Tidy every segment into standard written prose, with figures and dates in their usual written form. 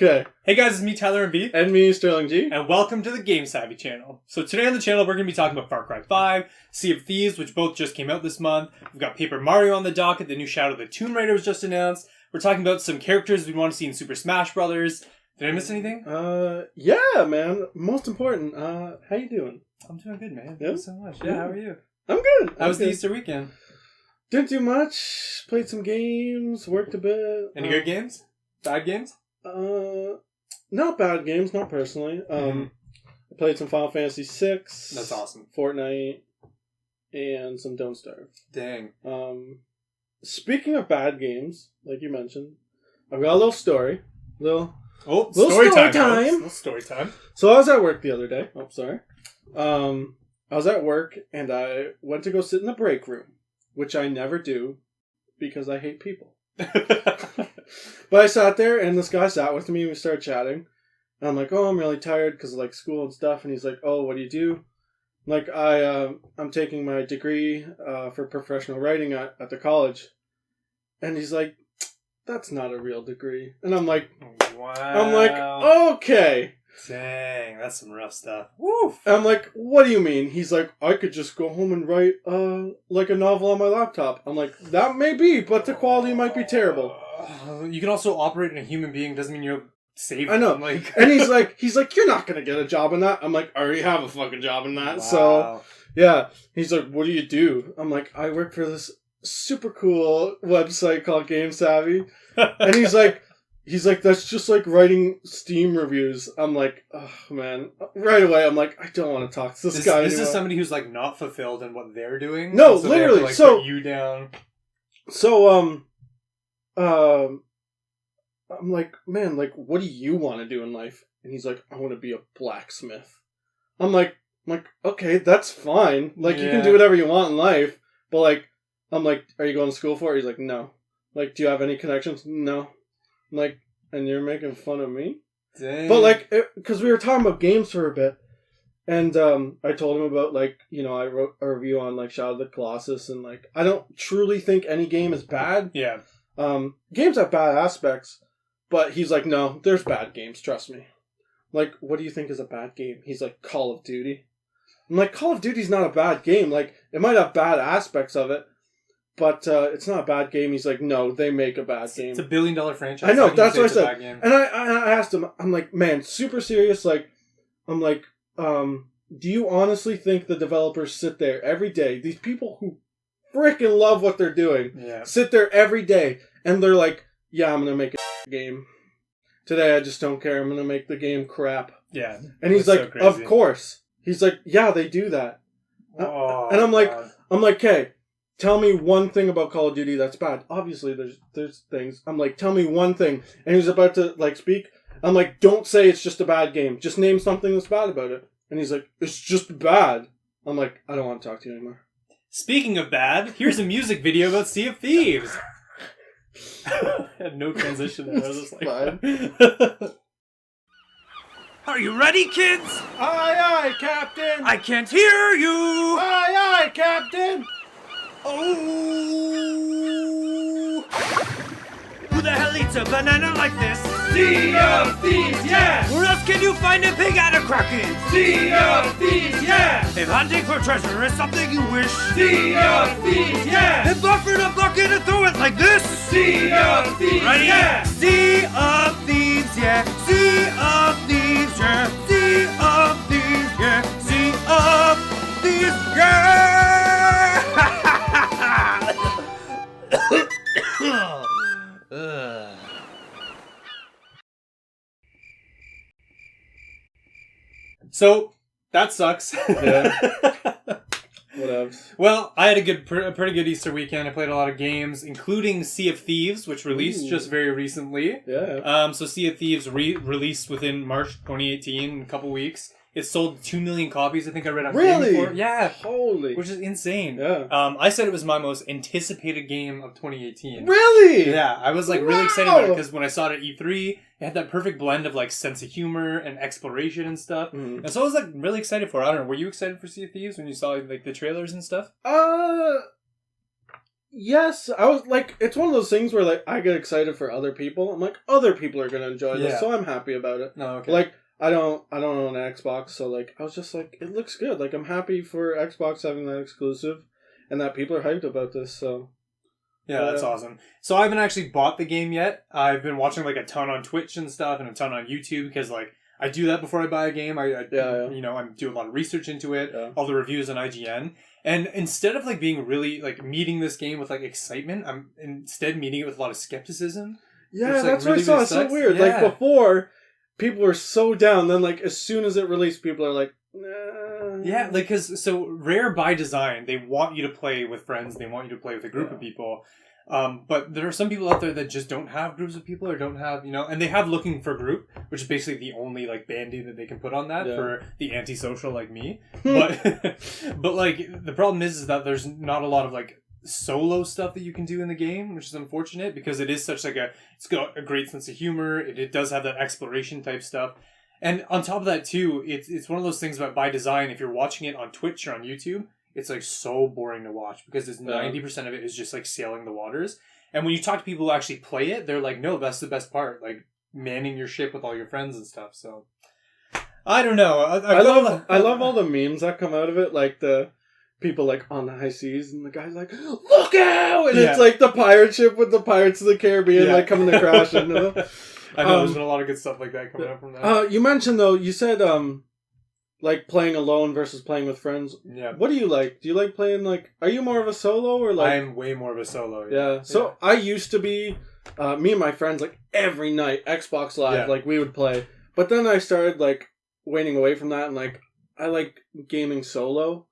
Okay. Hey guys, it's me, Tyler and B. And me, Sterling G. And welcome to the Game Savvy channel. So today on the channel, we're going to be talking about Far Cry 5, Sea of Thieves, which both just came out this month. We've got Paper Mario on the docket, the new Shadow of the Tomb Raider was just announced. We're talking about some characters we want to see in Super Smash Brothers. Did I miss anything? Yeah, man. Most important, how you doing? I'm doing good, man. Yeah? Thank you so much. Yeah, how are you? I'm good. How was the Easter weekend? Didn't do much. Played some games. Worked a bit. Any good games? Bad games? Not bad games, not personally. I played some Final Fantasy VI. That's awesome. Fortnite. And some Don't Starve. Dang. Speaking of bad games, like you mentioned, I've got a little story. Little story time. Little story time. So I was at work the other day. Oh, sorry. I was at work and I went to go sit in the break room, which I never do because I hate people. But I sat there and this guy sat with me and we started chatting. And I'm like, oh, I'm really tired because of like school and stuff. And he's like, oh, what do you do? Like, I'm taking my degree for professional writing at the college. And he's like, that's not a real degree. And I'm like, wow. I'm like, okay. Dang, that's some rough stuff. Woof. And I'm like, what do you mean? He's like, I could just go home and write like a novel on my laptop. I'm like, that may be, but the quality might be terrible. You can also operate in a human being, doesn't mean you're safe. I know. Like, and he's like, you're not gonna get a job in that. I'm like, I already have a fucking job in that. wow. So yeah. He's like, what do you do? I'm like, I work for this super cool website called Game Savvy. And he's like, that's just like writing Steam reviews. I'm like, oh man. Right away, I'm like, I don't want to talk to this guy This anymore. is somebody who's like not fulfilled in what they're doing. No, so literally. They have to, So put you down. So I'm like, man, like, what do you want to do in life? And he's like, I want to be a blacksmith. I'm like, okay, that's fine. Like, you can do whatever you want in life. But like, I'm like, are you going to school for it? He's like, no. Like, do you have any connections? No. I'm like, and you're making fun of me? Dang. But like, because we were talking about games for a bit. And I told him about, like, you know, I wrote a review on, like, Shadow of the Colossus. And, like, I don't truly think any game is bad. Yeah. Games have bad aspects. But he's like, no, there's bad games, trust me. Like, what do you think is a bad game? He's like, Call of Duty. I'm like, Call of Duty's not a bad game. Like, it might have bad aspects of it, but it's not a bad game. He's like, no, they make a bad game. It's a $1 billion franchise. I know, that's what I said. And I asked him, I'm like, man, super serious. Like, I'm like, do you honestly think the developers sit there every day, these people who freaking love what they're doing, sit there every day, and they're like, yeah, I'm going to make a game. Today I just don't care. I'm going to make the game crap. Yeah. And he's like, so of course. He's like, yeah, they do that. Oh, and I'm like, God. hey, tell me one thing about Call of Duty that's bad. Obviously, there's things. I'm like, tell me one thing. And he was about to, like, speak. I'm like, don't say it's just a bad game. Just name something that's bad about it. And he's like, it's just bad. I'm like, I don't want to talk to you anymore. Speaking of bad, here's a music video about Sea of Thieves. I had no transition there. I was just like... Are you ready, kids? Aye, aye, Captain! I can't hear you! Aye, aye, Captain! Oh! Who the hell eats a banana like this? Sea of Thieves, yeah! Where else can you find a pig at a Kraken? Sea of Thieves, yeah! If hunting for treasure is something you wish, Sea of Thieves, yeah! then offer a bucket and throw it like this! Sea of Thieves, Ready? yeah! Sea of Thieves, yeah! Sea of Thieves, yeah! Sea of Thieves, yeah! Sea of Thieves, yeah! So, that sucks. Yeah. Whatever. Well, I had a pretty good Easter weekend. I played a lot of games, including Sea of Thieves, which released just very recently. Yeah. So Sea of Thieves released within March 2018, in a couple weeks. It sold 2 million copies, I think I read on Really? Game Informer. Yeah. Holy. Which is insane. Yeah. I said it was my most anticipated game of 2018. Really? Yeah, I was like really excited about it because when I saw it at E3, it had that perfect blend of like sense of humor and exploration and stuff. Mm. And so I was like really excited for it. I don't know, were you excited for Sea of Thieves when you saw like the trailers and stuff? Yes, I was like, it's one of those things where like I get excited for other people. I'm like, other people are gonna enjoy this, Yeah. so I'm happy about it. No, okay. Like I don't own an Xbox, so like I was just like, it looks good. Like I'm happy for Xbox having that exclusive, and that people are hyped about this. So yeah, that's awesome. So I haven't actually bought the game yet. I've been watching like a ton on Twitch and stuff, and a ton on YouTube because like I do that before I buy a game. I you know, I do a lot of research into it. Yeah. All the reviews on IGN. And instead of like being really like meeting this game with like excitement, I'm instead meeting it with a lot of skepticism. Yeah, which, that's like, what I saw. It's so weird. Yeah. Like before, people were so down. Then like as soon as it released, people are like, nah. Yeah, like because so Rare by design, they want you to play with friends. They want you to play with a group of people. But there are some people out there that just don't have groups of people or don't have, you know, and they have looking for group, which is basically the only like band-aid that they can put on that for the antisocial like me. But but like the problem is that there's not a lot of like solo stuff that you can do in the game, which is unfortunate because it is such like it's got a great sense of humor. It does have that exploration type stuff. And on top of that too, it's one of those things about by design, if you're watching it on Twitch or on YouTube, it's like so boring to watch because it's 90% of it is just like sailing the waters. And when you talk to people who actually play it, they're like, no, that's the best part. Like manning your ship with all your friends and stuff. So I don't know. I love all the memes that come out of it. Like the people like on the high seas and the guy's like, look out! And it's like the pirate ship with the Pirates of the Caribbean like coming to crash into them. I know there's been a lot of good stuff like that coming out from that. You mentioned though, you said like playing alone versus playing with friends. Yeah. What do you like? Do you like playing like? Are you more of a solo or like? I'm way more of a solo. Yeah. So I used to be, me and my friends like every night Xbox Live like we would play, but then I started like waning away from that and like I like gaming solo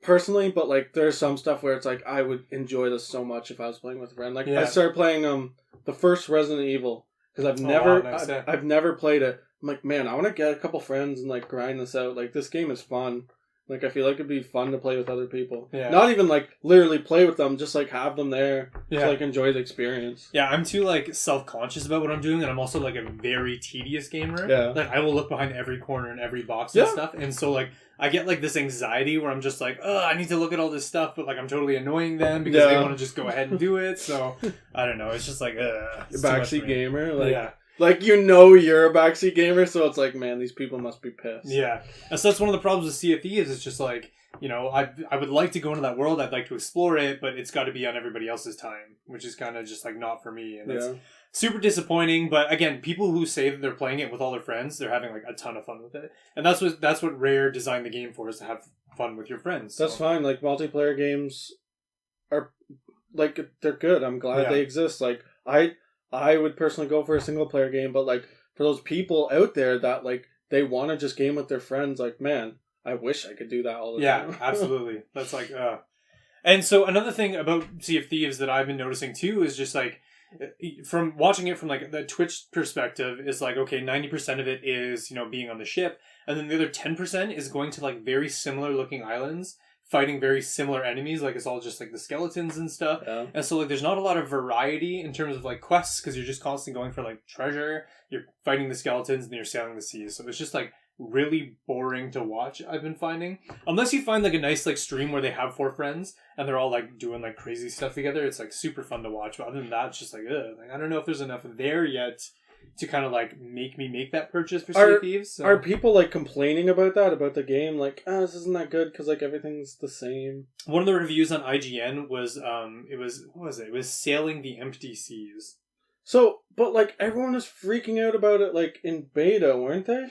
personally, but like there's some stuff where it's like I would enjoy this so much if I was playing with a friend. Like I started playing the first Resident Evil because I've never played it. I'm like, man, I want to get a couple friends and like grind this out. Like this game is fun. Like I feel like it'd be fun to play with other people. Yeah. Not even like literally play with them, just like have them there to like enjoy the experience. Yeah, I'm too like self-conscious about what I'm doing, and I'm also like a very tedious gamer. Yeah. Like I will look behind every corner and every box and stuff, and so like I get like this anxiety where I'm just like, oh, I need to look at all this stuff, but like I'm totally annoying them because they want to just go ahead and do it. So I don't know. It's just like backseat gamer. Like, like you're a backseat gamer, so it's like, man, these people must be pissed. Yeah, and so that's one of the problems with Sea of Thieves. It's just like, you know, I would like to go into that world. I'd like to explore it, but it's got to be on everybody else's time, which is kind of just like not for me, and that's super disappointing. But again, people who say that they're playing it with all their friends, they're having like a ton of fun with it, and that's what Rare designed the game for, is to have fun with your friends. So. That's fine. Like multiplayer games are like they're good. I'm glad they exist. Like I would personally go for a single player game, but like for those people out there that like they want to just game with their friends, like man, I wish I could do that all the time. Yeah, absolutely. That's like, and so another thing about Sea of Thieves that I've been noticing too is just like, from watching it from like the Twitch perspective, is like, okay, 90% of it is, you know, being on the ship, and then the other 10% is going to like very similar looking islands, fighting very similar enemies. Like it's all just like the skeletons and stuff. Yeah. And so like there's not a lot of variety in terms of like quests, because you're just constantly going for like treasure, you're fighting the skeletons, and you're sailing the seas. So it's just like really boring to watch, I've been finding. Unless you find like a nice like stream where they have 4 friends and they're all like doing like crazy stuff together, it's like super fun to watch. But other than that, it's just like, ugh. Like I don't know if there's enough there yet to kind of like make me make that purchase for Sea of Thieves. So. Are people like complaining about that, about the game? Like, this isn't that good because like everything's the same. One of the reviews on IGN was it was sailing the empty seas. So, but like everyone was freaking out about it like in beta, weren't they?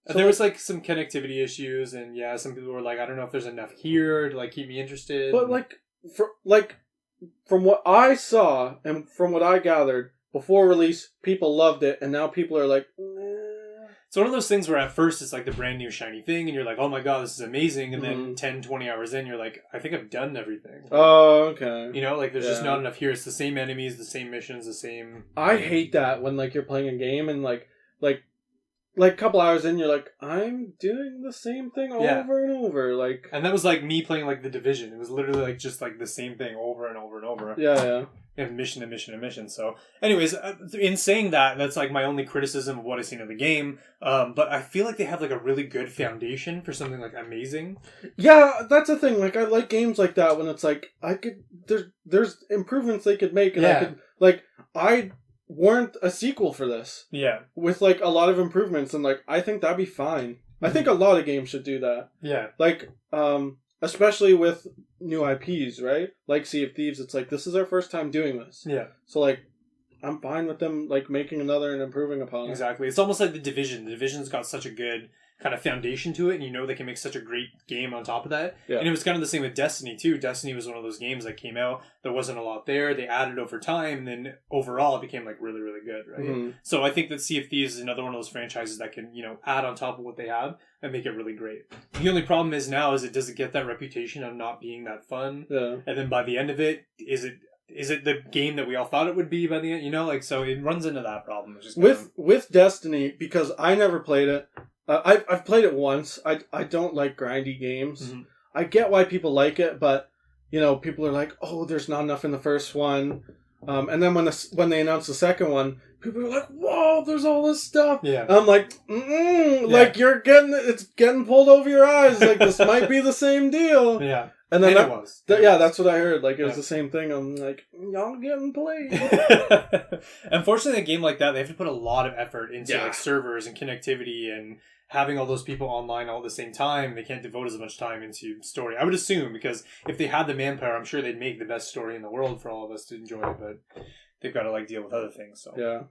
So there was like some connectivity issues, and some people were like, I don't know if there's enough here to like keep me interested. But from what I saw and from what I gathered, before release, people loved it, and now people are like, It's one of those things where at first it's like the brand new shiny thing, and you're like, oh my god, this is amazing, and then 10, 20 hours in, you're like, I think I've done everything. Oh, okay. You know, like there's just not enough here. It's the same enemies, the same missions, the same... I hate that when like you're playing a game and like like a couple hours in, you're like, I'm doing the same thing Yeah. over and over. Like, And that was like me playing like The Division. It was literally like just like the same thing over and over and over. yeah. And mission and mission and mission. So, anyways, in saying that, that's like my only criticism of what I've seen of the game. But I feel like they have like a really good foundation for something like amazing. Yeah, that's the thing. Like, I like games like that when it's like, there's improvements they could make, and I warrant a sequel for this. Yeah. With like a lot of improvements, and like, I think that'd be fine. I think a lot of games should do that. Yeah. Like, especially with new IPs, right? Like Sea of Thieves, it's like, this is our first time doing this. Yeah. So, like, I'm fine with them, like, making another and improving upon it. Exactly. It's almost like The Division. The Division's got such a good kind of foundation to it, and you know they can make such a great game on top of that. Yeah. And it was kind of the same with Destiny, too. Destiny was one of those games that came out. There wasn't a lot there. They added over time, and then overall it became, like, really, really good, right? Mm-hmm. So I think that Sea of Thieves is another one of those franchises that can, you know, add on top of what they have and make it really great. The only problem is now is it doesn't get that reputation of not being that fun. Yeah. And then by the end of it, is it the game that we all thought it would be by the end? You know, like, so it runs into that problem. Which is with Destiny, because I never played it. I've played it once. I don't like grindy games. Mm-hmm. I get why people like it, but you know, people are like, oh, there's not enough in the first one. And then when they announced the second one, people are like, whoa, there's all this stuff. Yeah. I'm like, like it's getting pulled over your eyes. Like, this might be the same deal. Yeah. And then it was. That's what I heard. Like, it was Yeah. the same thing. I'm like, y'all getting played. Unfortunately, a game like that, they have to put a lot of effort into Yeah. like servers and connectivity and having all those people online all at the same time. They can't devote as much time into story. I would assume, because if they had the manpower, I'm sure they'd make the best story in the world for all of us to enjoy. But they've got to like deal with other things. So Yeah.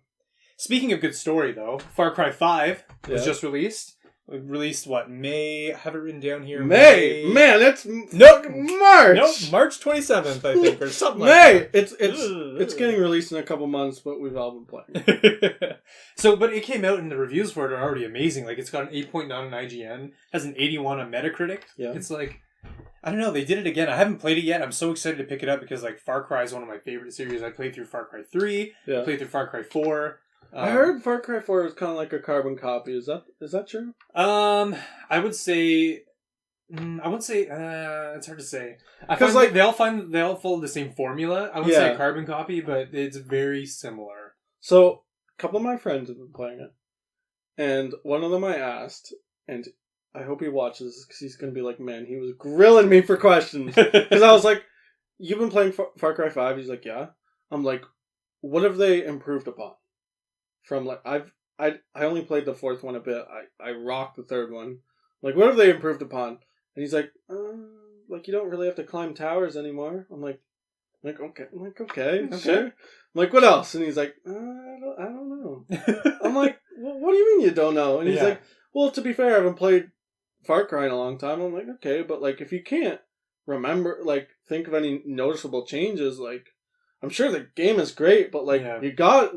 Speaking of good story, though, Far Cry 5 was Yeah. just released. Released what, May? I have it written down here. May. Man, it's Nope. March. Nope, March 27th, I think, or something like May. that. It's getting released in a couple months, but we've all been playing. So, but it came out and the reviews for it are already amazing. Like, it's got an 8.9 on IGN, has an 81 on Metacritic. Yeah. It's like, I don't know, they did it again. I haven't played it yet. I'm so excited to pick it up because, like, Far Cry is one of my favorite series. I played through Far Cry 3, Yeah. I played through Far Cry 4. I heard Far Cry 4 is kind of like a carbon copy. Is that true? I would say, I wouldn't say, it's hard to say. I 'Cause, find like- they all follow the same formula. I wouldn't say a carbon copy, but it's very similar. So, a couple of my friends have been playing it, and one of them I asked, and I hope he watches because he's going to be like, man, he was grilling me for questions. Because I was like, you've been playing Far Cry 5? He's like, yeah. I'm like, what have they improved upon? From like, I only played the fourth one a bit. I rocked the third one. Like, what have they improved upon? And he's like, like, you don't really have to climb towers anymore. I'm like, okay, sure. I'm like, what else? And he's like, I don't know. I'm like, well, what do you mean you don't know? And he's like, well, to be fair, I haven't played Far Cry in a long time. I'm like, okay, but like, if you can't remember, like, think of any noticeable changes, like, I'm sure the game is great, but like,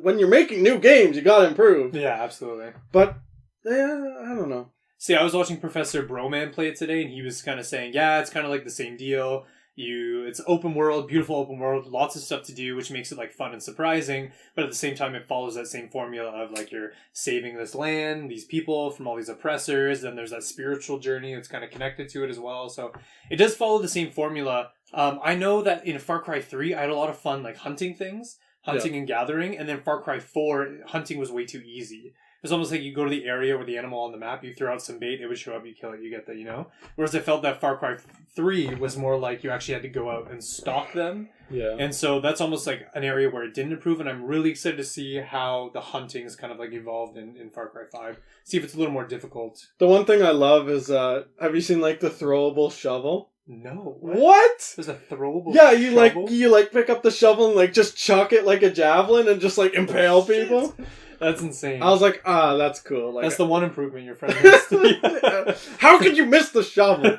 when you're making new games, you gotta improve. Yeah, absolutely. But, yeah, I don't know. See, I was watching Professor Broman play it today, and he was kind of saying, yeah, it's kind of like the same deal. It's open world, beautiful open world, lots of stuff to do, which makes it like fun and surprising. But at the same time, it follows that same formula of like you're saving this land, these people from all these oppressors. Then there's that spiritual journey that's kind of connected to it as well. So it does follow the same formula. I know that in Far Cry 3, I had a lot of fun like hunting things, and gathering. And then Far Cry 4, hunting was way too easy. It's almost like you go to the area where the animal on the map, you throw out some bait, it would show up, you kill it, you get that, you know? Whereas I felt that Far Cry 3 was more like you actually had to go out and stalk them. Yeah. And so that's almost like an area where it didn't improve, and I'm really excited to see how the hunting is kind of like evolved in Far Cry 5. See if it's a little more difficult. The one thing I love is, have you seen like the throwable shovel? No. What? There's a throwable Yeah, shovel? you pick up the shovel and like just chuck it like a javelin and just like impale people. That's insane. I was like, that's cool. Like, that's the one improvement your friend has. How could you miss the shovel?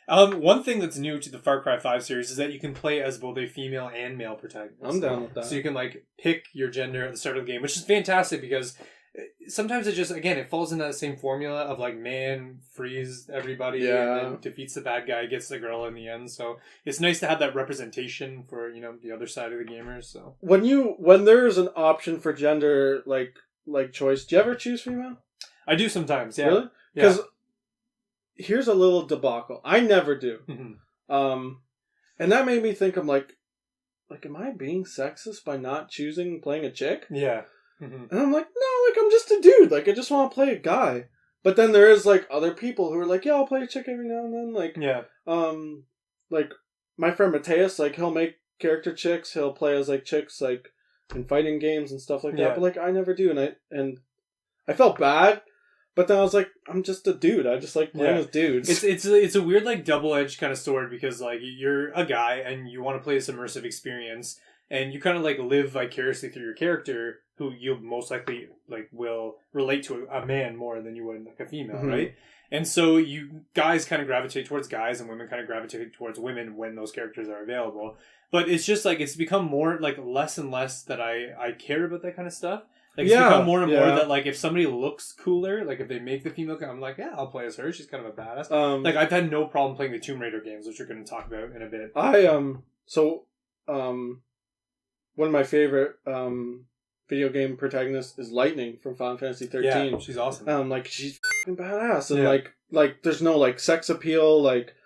One thing that's new to the Far Cry 5 series is that you can play as both a female and male protagonist. I'm down with that. So you can like pick your gender at the start of the game, which is fantastic because sometimes it just, again, it falls in that same formula of like man frees everybody and then defeats the bad guy, gets the girl in the end. So it's nice to have that representation for, you know, the other side of the gamers. So when there's an option for gender like choice, do you ever choose female? I do sometimes, yeah. Really? Yeah. Because here's a little debacle. I never do. Mhm. And that made me think, I'm like, am I being sexist by not choosing playing a chick? Yeah. Mhm. And I'm like, no, I'm just a dude. I just want to play a guy. But then there is, other people who are like, yeah, I'll play a chick every now and then. Yeah. My friend Mateus, he'll make character chicks. He'll play as, chicks, in fighting games and stuff like that. Yeah. But, I never do. And I felt bad. But then I was like, I'm just a dude. I just like playing as dudes. It's a weird double-edged kind of sword because you're a guy and you want to play this immersive experience and you kind of live vicariously through your character who you most likely will relate to a man more than you would a female, Mm-hmm. right? And so you guys kind of gravitate towards guys and women kind of gravitate towards women when those characters are available. But it's just it's become more less and less that I care about that kind of stuff. It's become more and more that if somebody looks cooler, if they make the female, I'm like, yeah, I'll play as her. She's kind of a badass. I've had no problem playing the Tomb Raider games, which we're going to talk about in a bit. One of my favorite video game protagonists is Lightning from Final Fantasy 13. Yeah, she's awesome. She's fucking badass, and there's no sex appeal,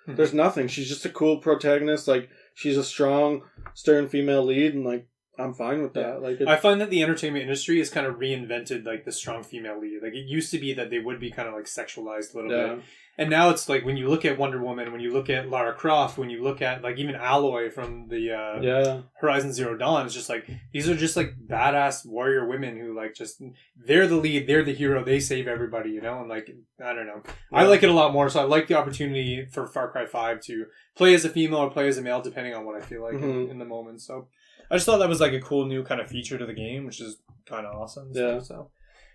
there's nothing. She's just a cool protagonist. She's a strong, stern female lead, and I'm fine with that. I find that the entertainment industry has kind of reinvented the strong female lead. It used to be that they would be kind of sexualized a little bit, and now it's when you look at Wonder Woman, when you look at Lara Croft, when you look at even Aloy from the Horizon Zero Dawn, it's just these are just badass warrior women who they're the lead, they're the hero, they save everybody, and I don't know. Yeah. I like it a lot more, so I like the opportunity for Far Cry 5 to play as a female or play as a male depending on what I feel like in the moment. So I just thought that was a cool new kind of feature to the game, which is kind of awesome. Yeah. So.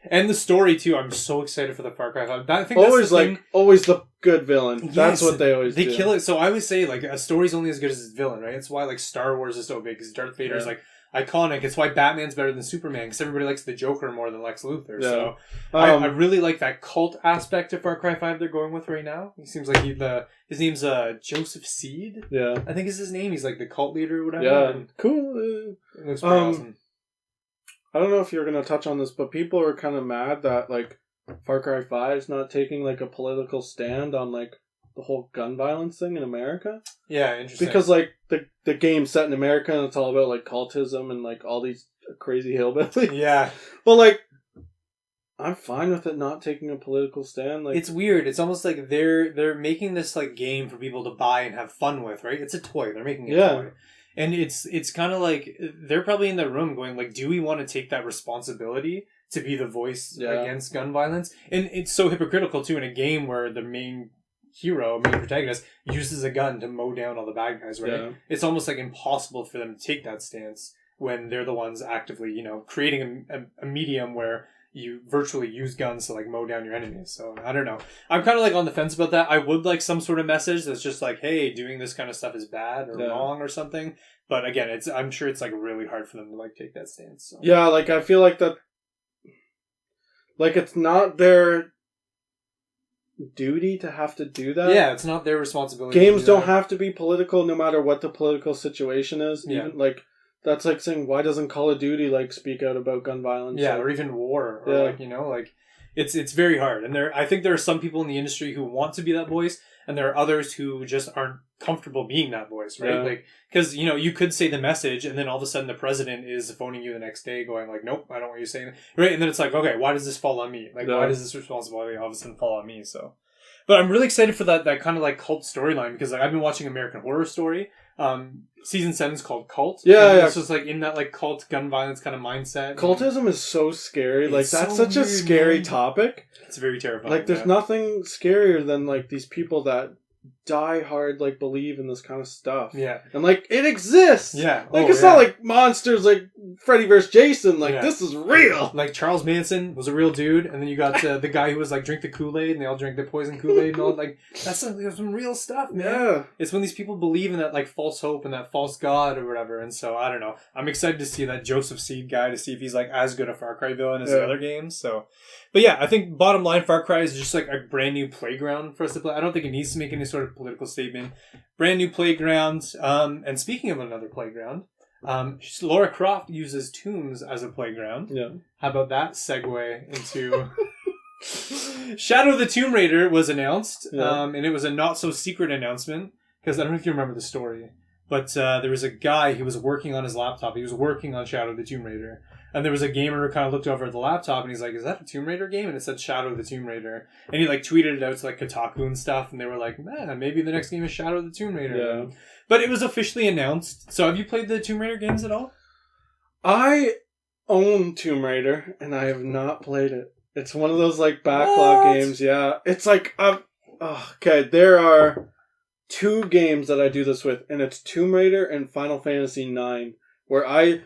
And the story too. I'm so excited for the Far Cry 5. I think always that's the thing. Always the good villain. Yes, that's what they always do. They kill it. So I always say a story's only as good as its villain, right? It's why Star Wars is so big because Darth Vader is iconic. It's why Batman's better than Superman because everybody likes the Joker more than Lex Luthor. Yeah. So I really like that cult aspect of Far Cry 5 they're going with right now. He seems like his name's Joseph Seed. Yeah, I think is his name. He's the cult leader or whatever. Yeah, and cool. It looks pretty awesome. I don't know if you're going to touch on this, but people are kind of mad that Far Cry 5 is not taking a political stand on the whole gun violence thing in America. Yeah, interesting. Because the game's set in America and it's all about cultism and all these crazy hillbillies. Yeah, but I'm fine with it not taking a political stand. It's weird. It's almost they're making this game for people to buy and have fun with, right? It's a toy. They're making a toy. And it's kind of they're probably in the room going do we want to take that responsibility to be the voice against gun violence? And it's so hypocritical too in a game where the main protagonist uses a gun to mow down all the bad guys, right? Yeah. It's almost impossible for them to take that stance when they're the ones actively, creating a medium where you virtually use guns to mow down your enemies. So I don't know. I'm kind of on the fence about that. I would like some sort of message that's just hey, doing this kind of stuff is bad or wrong or something. But again, I'm sure it's really hard for them to take that stance. So. Yeah, I feel that it's not their duty to have to do that. Yeah, it's not their responsibility. Games don't have to be political no matter what the political situation is. Yeah. Even that's saying, why doesn't Call of Duty speak out about gun violence? Yeah, or even war, or it's very hard. And I think there are some people in the industry who want to be that voice, and there are others who just aren't comfortable being that voice, right? Yeah. Because you could say the message, and then all of a sudden the president is phoning you the next day, going nope, I don't want you saying it, right? And then it's okay, why does this fall on me? Why does this responsibility all of a sudden fall on me? So, but I'm really excited for that kind of cult storyline because I've been watching American Horror Story. Season 7 is called Cult. Yeah. It's just in that cult gun violence kind of mindset. Cultism is so scary. That's so such weird, a scary man. topic. It's very terrifying. There's nothing scarier than these people that die hard believe in this kind of stuff. Yeah. And it exists. Yeah. It's not monsters Freddy vs. Jason. This is real. Charles Manson was a real dude, and then you got the guy who was drink the Kool-Aid, and they all drank the poison Kool-Aid, and all that's some real stuff, man. Yeah. It's when these people believe in that false hope and that false god or whatever, and so I don't know. I'm excited to see that Joseph Seed guy to see if he's as good a Far Cry villain as the other games. So, but yeah, I think bottom line, Far Cry is just a brand new playground for us to play. I don't think it needs to make any sort of political statement. Brand new playground. And speaking of another playground. Lara Croft uses tombs as a playground. Yeah. How about that segue into Shadow of the Tomb Raider was announced, Yeah. and it was a not-so-secret announcement, because I don't know if you remember the story, but there was a guy who was working on his laptop. He was working on Shadow of the Tomb Raider, and there was a gamer who kind of looked over at the laptop, and he's like, is that a Tomb Raider game? And it said Shadow of the Tomb Raider. And he, like, tweeted it out to, like, Kotaku and stuff, and they were like, man, maybe the next game is Shadow of the Tomb Raider. Yeah. But it was officially announced. So have you played the Tomb Raider games at all? I own Tomb Raider, and I have not played it. It's one of those, like, backlog What? games, yeah. It's like, okay, there are 2 games that I do this with, and it's Tomb Raider and Final Fantasy IX, where I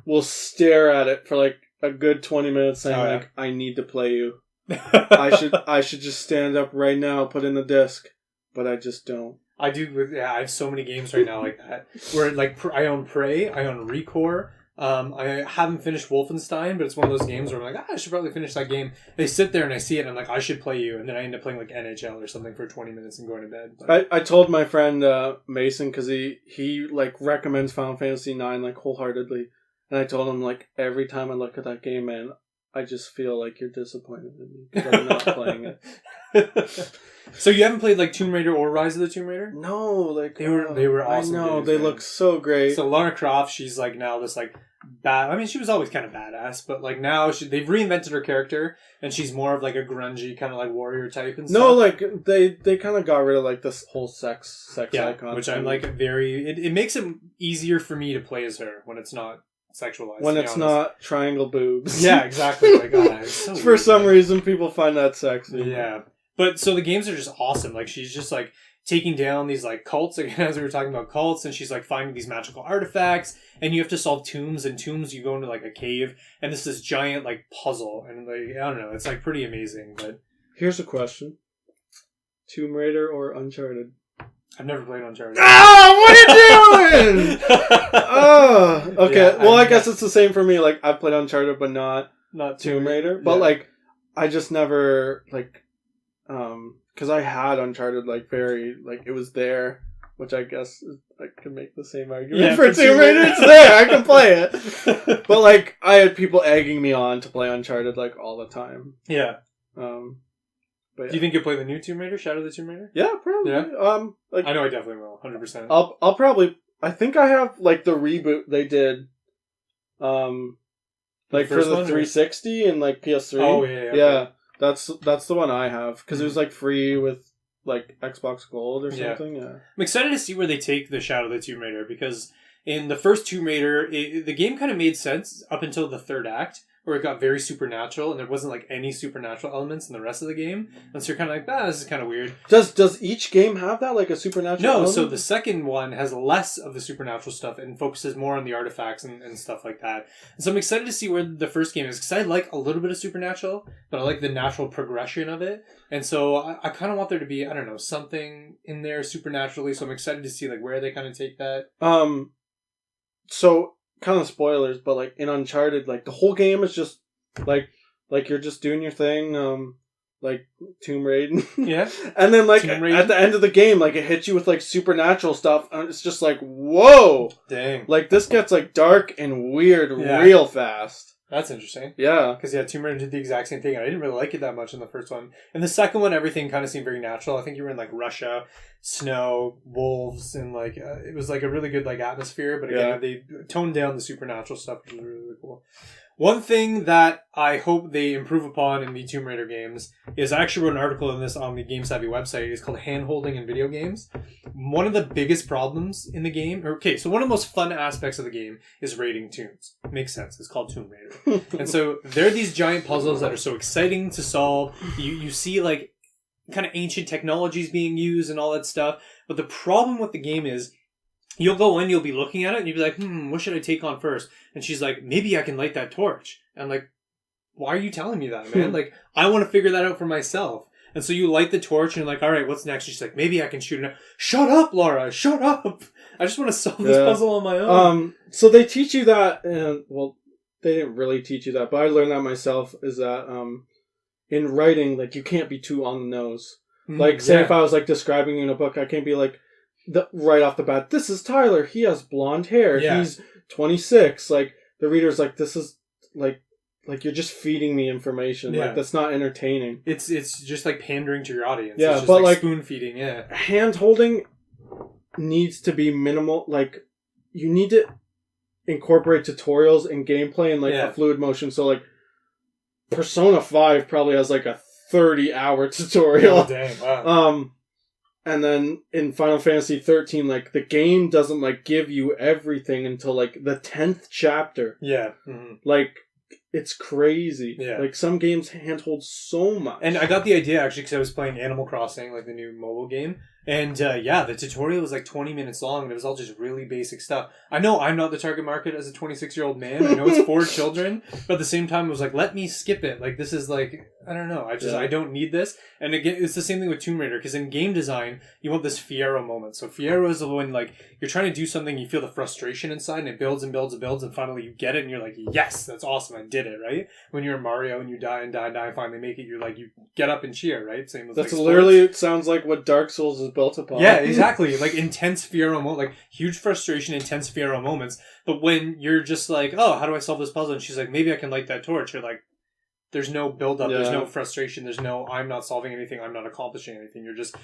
will stare at it for, like, a good 20 minutes saying, like, I need to play you. I should just stand up right now, put in the disc, but I just don't. I do. Yeah, I have so many games right now like that. Where like I own Prey, I own Recore. I haven't finished Wolfenstein, but it's one of those games where I'm like, I should probably finish that game. They sit there and I see it, and I'm like, I should play you, and then I end up playing like NHL or something for 20 minutes and going to bed. But I told my friend Mason, because he like recommends Final Fantasy IX like wholeheartedly, and I told him like every time I look at that game, man, I just feel like you're disappointed in me because I'm not playing it. So you haven't played like Tomb Raider or Rise of the Tomb Raider? No, like They were awesome. I know games, they man. look so great. So Lara Croft, she's like now this like bad. I mean, she was always kind of badass, but like now they've reinvented her character, and she's more of like a grungy kind of like warrior type and stuff. No, like they kind of got rid of like this whole sex icon, which thing. I'm like it makes it easier for me to play as her when it's not sexualized. when to be it's honest. not triangle boobs. Yeah, exactly. Like, it's so for weird, some man. reason, people find that sexy. Yeah. But so the games are just awesome. Like she's just like taking down these like cults again, as we were talking about cults, and she's like finding these magical artifacts, and you have to solve tombs, and tombs you go into like a cave, and it's this giant like puzzle, and like I don't know, it's like pretty amazing. But Here's a question: Tomb Raider or Uncharted? I've never played Uncharted. Oh, what are you doing? Oh, okay. Yeah, Well, I guess it's the same for me. Like I've played Uncharted, but not Not Tomb Raider. But Yeah. like, I just never like, because I had Uncharted like very like it was there, which I guess I could make the same argument Yeah, for for Tomb Raider. It's there, I can play it. But like, I had people egging me on to play Uncharted like all the time. Yeah. But Do you think you'll play the new Tomb Raider, Shadow of the Tomb Raider? yeah, probably. Yeah? Like I know I definitely will, 100%. I'll probably. I think I have like the reboot they did. Like for first the one, or- 360 and like PS3. Oh, yeah. Yeah, that's the one I have because it was like free with like Xbox Gold or Yeah. something. Yeah. I'm excited to see where they take the Shadow of the Tomb Raider, because in the first Tomb Raider, the game kind of made sense up until the third act, where it got very supernatural, and there wasn't like any supernatural elements in the rest of the game. And so you're kind of like, this is kind of weird. Does each game have that like a supernatural? No, element? so the second one has less of the supernatural stuff and focuses more on the artifacts and stuff like that. And so I'm excited to see where the first game is, because I like a little bit of supernatural, but I like the natural progression of it. And so I kind of want there to be, I don't know, something in there supernaturally. So I'm excited to see like where they kind of take that. So kind of spoilers, but like in Uncharted, like the whole game is just like you're just doing your thing, like Tomb Raider. Yeah. And then like Tomb Raider. at the end of the game, like it hits you with like supernatural stuff, and it's just like whoa, Dang. like this gets like dark and weird Yeah. real fast. That's interesting. Yeah. Because, Tomb Raider did the exact same thing. I didn't really like it that much in the first one. In the second one, everything kind of seemed very natural. I think you were in, like, Russia, snow, wolves, and, like, it was, like, a really good, like, atmosphere. But, again, they toned down the supernatural stuff, which was really, really cool. One thing that I hope they improve upon in the Tomb Raider games is, I actually wrote an article on this on the Game Savvy website. It's called Hand-Holding in Video Games. One of the biggest problems in the game... so one of the most fun aspects of the game is raiding tombs. Makes sense. It's called Tomb Raider. And so there are these giant puzzles that are so exciting to solve. You see, like, kind of ancient technologies being used and all that stuff. But the problem with the game is... You'll go in, you'll be looking at it, and you'll be like, what should I take on first? And she's like, maybe I can light that torch. And I'm like, why are you telling me that, man? Like, I want to figure that out for myself. And so you light the torch, and you're like, all right, what's next? She's like, maybe I can shoot it. Shut up, Laura! Shut up! I just want to solve this puzzle on my own. So they teach you that, and well, they didn't really teach you that, but I learned that myself, is that in writing, like, you can't be too on the nose. Like, say if I was, like, describing you in a book, I can't be like, right off the bat, this is Tyler, he has blonde hair, he's 26, like, the reader's like, this is, like like you're just feeding me information. Yeah. Like that's not entertaining. It's just like pandering to your audience. Yeah, it's just but, like, spoon feeding. Yeah, Hand holding needs to be minimal. Like you need to incorporate tutorials and gameplay and like a fluid motion. So like Persona 5 probably has like a 30-hour tutorial. Oh, dang! Wow. And then in Final Fantasy 13, like the game doesn't like give you everything until like the 10th chapter. Yeah. Mm-hmm. Like it's crazy. Yeah. Like some games handhold so much. And I got the idea actually because I was playing Animal Crossing, like the new mobile game. And the tutorial was like 20 minutes long and it was all just really basic stuff. I know I'm not the target market as a 26-year-old man. I know it's for children. But at the same time, it was like, let me skip it. Like this is like, I don't know. I don't need this. And again, it's the same thing with Tomb Raider because in game design, you want this Fiero moment. So Fiero is when like you're trying to do something, you feel the frustration inside and it builds and builds and builds and finally you get it and you're like, yes, that's awesome. I did it, right? When you're Mario and you die and die and die, finally make it, you're like, you get up and cheer, right? Same with that's like literally, it sounds like what Dark Souls is built upon. Yeah, exactly. Like intense Fiero moment, like huge frustration, intense Fiero moments. But when you're just like, oh, how do I solve this puzzle? And she's like, maybe I can light that torch. You're like, there's no build up, there's no frustration, there's no, I'm not solving anything, I'm not accomplishing anything. You're just,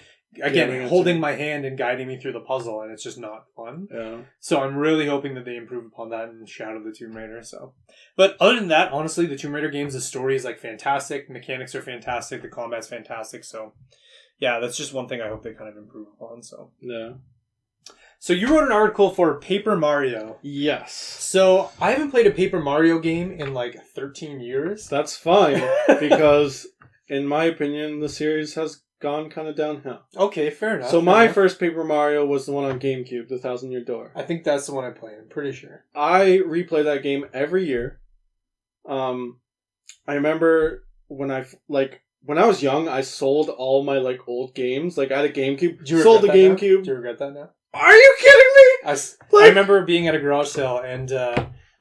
again, holding my hand and guiding me through the puzzle, and it's just not fun. Yeah. So I'm really hoping that they improve upon that in Shadow of the Tomb Raider. So, but other than that, honestly, the Tomb Raider games, the story is like fantastic, mechanics are fantastic, the combat's fantastic. So, yeah, that's just one thing I hope they kind of improve upon. So, yeah. So you wrote an article for Paper Mario. Yes. So I haven't played a Paper Mario game in like 13 years. That's fine because, in my opinion, the series has gone kind of downhill. Okay, fair enough. So my first Paper Mario was the one on GameCube, the Thousand Year Door. I think that's the one I played. I'm pretty sure. I replay that game every year. I remember when I was young, I sold all my like old games. Like I had a GameCube. Sold the GameCube. Do you regret that now? Are you kidding me? I remember being at a garage sale and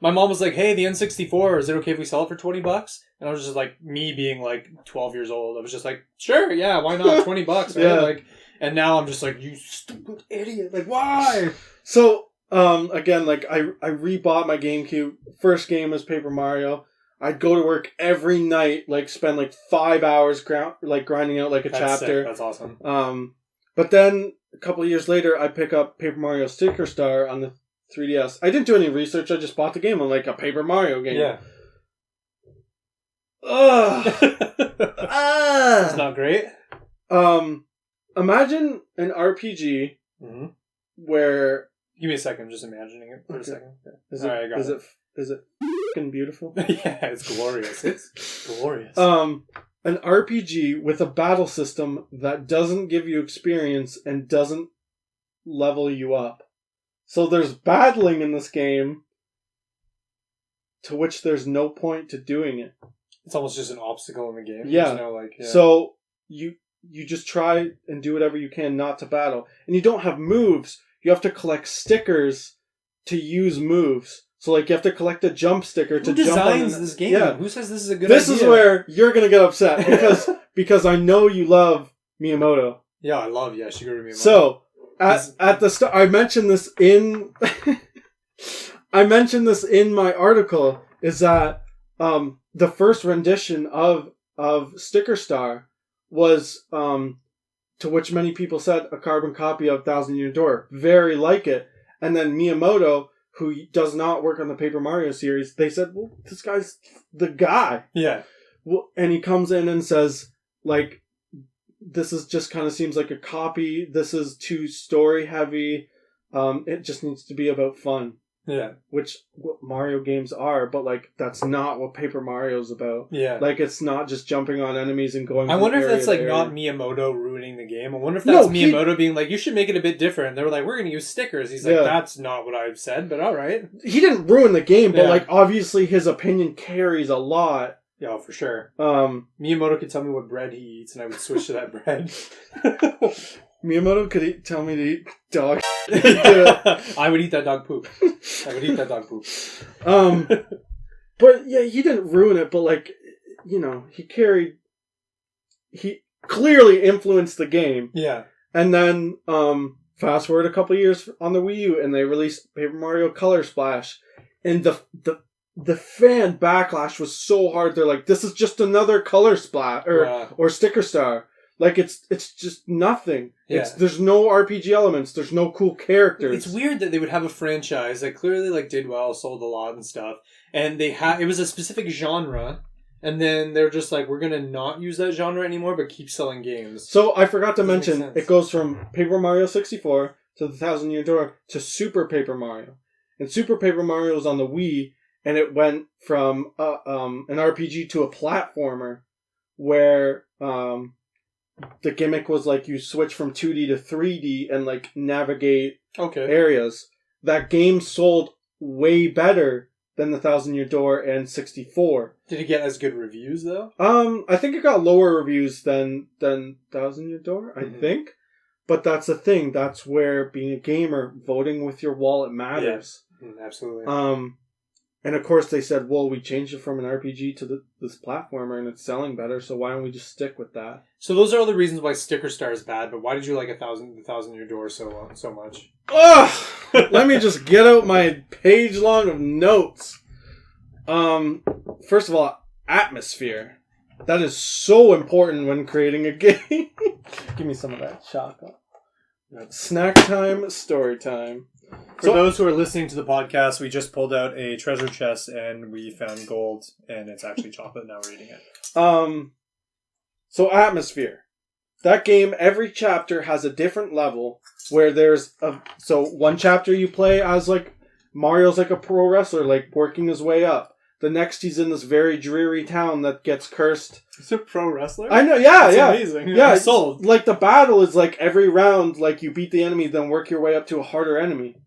my mom was like, "Hey, the N64, is it okay if we sell it for $20?" And I was just like, me being like 12 years old, I was just like, "Sure, yeah, why not? $20, right?" Yeah. Like, and now I'm just like, "You stupid idiot! Like, why?" So, again, like I rebought my GameCube. First game was Paper Mario. I'd go to work every night, like spend like 5 hours grinding out like a chapter. Sick. That's awesome. But then a couple of years later, I pick up Paper Mario Sticker Star on the 3DS. I didn't do any research. I just bought the game on like a Paper Mario game. Yeah. Ugh. It's not great. Imagine an RPG where. Give me a second. I'm just imagining it for a second. Is Okay. it fucking beautiful? Yeah, it's glorious. It's glorious. An RPG with a battle system that doesn't give you experience and doesn't level you up. So there's battling in this game to which there's no point to doing it. It's almost just an obstacle in the game. Yeah. There's no, So you just try and do whatever you can not to battle. And you don't have moves. You have to collect stickers to use moves. So, like, you have to collect a jump sticker to jump on. Who designs this game? Yeah. Who says this is a good idea? This is where you're going to get upset because I know you love Miyamoto. Yeah, I love Shigeru Miyamoto. So, at the start, I mentioned this in my article, is that the first rendition of Sticker Star was, to which many people said, a carbon copy of Thousand Year Door. Very like it. And then Miyamoto, who does not work on the Paper Mario series, they said, well, this guy's the guy. Yeah. Well, and he comes in and says, like, this is just kind of seems like a copy. This is too story heavy. It just needs to be about fun. Yeah. Which what Mario games are, but like that's not what Paper Mario's about. Yeah. Like it's not just jumping on enemies and going. I wonder if that's like not Miyamoto ruining the game. I wonder if that's Miyamoto being like, you should make it a bit different. They were like, we're going to use stickers. He's like, that's not what I've said, but all right. He didn't ruin the game, but like obviously his opinion carries a lot. Yeah, for sure. Miyamoto could tell me what bread he eats, and I would switch to that bread. Miyamoto could tell me to eat dog. I would eat that dog poop. But yeah, he didn't ruin it, but like, you know, he clearly influenced the game. Yeah. And then, fast forward a couple years on the Wii U, and they released Paper Mario Color Splash. And the fan backlash was so hard. They're like, this is just another color splat or sticker star. Like, it's just nothing. Yeah. There's no RPG elements. There's no cool characters. It's weird that they would have a franchise that clearly like did well, sold a lot and stuff, and it was a specific genre, and then they're just like, we're gonna not use that genre anymore, but keep selling games. So I forgot to mention, it goes from Paper Mario 64 to the Thousand Year Door to Super Paper Mario, and Super Paper Mario was on the Wii, and it went from an RPG to a platformer, where the gimmick was like you switch from 2D to 3D and like navigate areas. That game sold way better than the Thousand Year Door and 64. Did it get as good reviews though? I think it got lower reviews than Thousand Year Door, I think. But that's the thing. That's where being a gamer, voting with your wallet matters. Yeah. Absolutely. And of course they said, well, we changed it from an RPG to this platformer and it's selling better, so why don't we just stick with that? So those are all the reasons why Sticker Star is bad, but why did you like the Thousand Year Door so much? Ugh! Let me just get out my page long of notes. First of all, atmosphere. That is so important when creating a game. Give me some of that chocolate. Snack time, story time. For those who are listening to the podcast, we just pulled out a treasure chest and we found gold, and it's actually chocolate. Now we're eating it. So atmosphere. That game, every chapter has a different level where so one chapter you play as like Mario's like a pro wrestler, like working his way up. The next he's in this very dreary town that gets cursed. He's a pro wrestler? I know, yeah, That's yeah. Amazing. Yeah, I'm sold. Like the battle is like every round, like you beat the enemy, then work your way up to a harder enemy.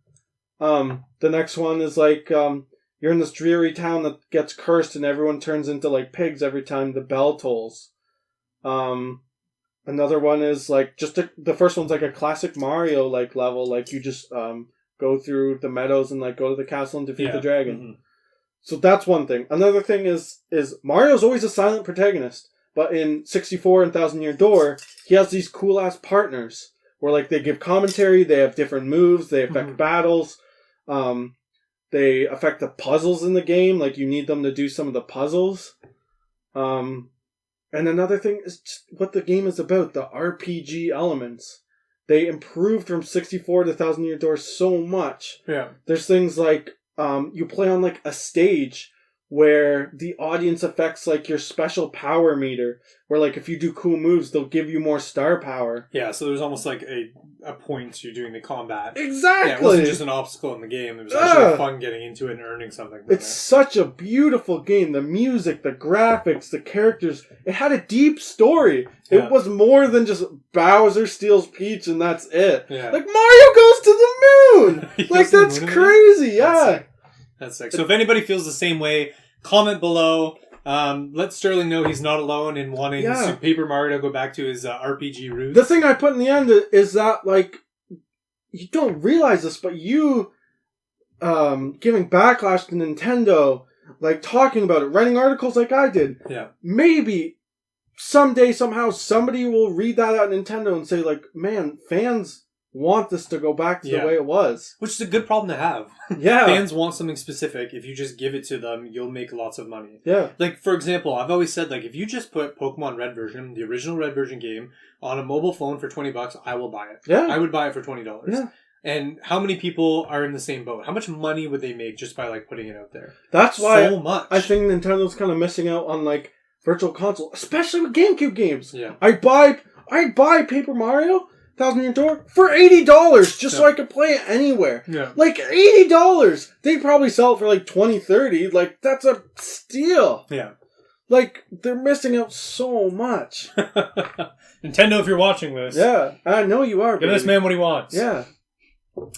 The next one is like, you're in this dreary town that gets cursed and everyone turns into like pigs every time the bell tolls. Another one is like the first one's like a classic Mario like level, like you just go through the meadows and like go to the castle and defeat the dragon. Mm-hmm. So that's one thing. Another thing is Mario's always a silent protagonist, but in 64 and Thousand Year Door, he has these cool ass partners where like they give commentary, they have different moves, they affect battles, they affect the puzzles in the game, like you need them to do some of the puzzles. And another thing is just what the game is about, the RPG elements. They improved from 64 to Thousand Year Door so much. Yeah. There's things like you play on like a stage where the audience affects like your special power meter, where like if you do cool moves, they'll give you more star power. Yeah, so there's almost like a point you're doing the combat. Exactly. Yeah, it wasn't just an obstacle in the game. It was actually fun getting into it and earning something from It's such a beautiful game. The music, the graphics, the characters. It had a deep story. Yeah. It was more than just Bowser steals Peach and that's it. Yeah. Like Mario goes to the moon! Like that's crazy, yeah. That's sick. So if anybody feels the same way, comment below. Let Sterling know he's not alone in wanting Paper Mario to go back to his RPG roots. The thing I put in the end is that, like, you don't realize this, but you giving backlash to Nintendo, like, talking about it, writing articles like I did. Yeah. Maybe someday, somehow, somebody will read that at Nintendo and say, like, man, fans want this to go back to the way it was. Which is a good problem to have. Yeah. Fans want something specific. If you just give it to them, you'll make lots of money. Yeah. Like, for example, I've always said, like, if you just put Pokemon Red version, the original Red version game, on a mobile phone for $20, I will buy it. Yeah. I would buy it for $20. Yeah. And how many people are in the same boat? How much money would they make just by, like, putting it out there? That's why so much. I think Nintendo's kind of missing out on, like, Virtual Console, especially with GameCube games. Yeah. I'd buy Paper Mario Thousand Year Door for $80 just so I could play it anywhere. Yeah. Like $80. They probably sell it for like $20, $30. Like that's a steal. Yeah. Like they're missing out so much. Nintendo, if you're watching this. Yeah. I know you are. Give this man what he wants. Yeah.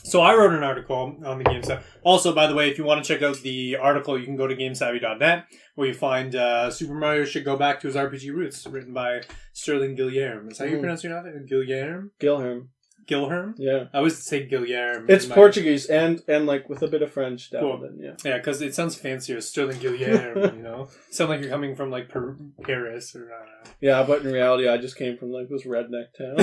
So I wrote an article on the GameSavvy. Also, by the way, if you want to check out the article, you can go to GameSavvy.net, where you find Super Mario Should Go Back to His RPG Roots, written by Sterling Guilherme. Is that how you pronounce your name? Guilherme? Gilherme? Yeah. I always say Guilherme. It's Portuguese and like with a bit of French down. Cool. Yeah. Yeah, because it sounds fancier. Sterling Guilherme, you know? Sound like you're coming from like Paris or Yeah, but in reality, I just came from like this redneck town.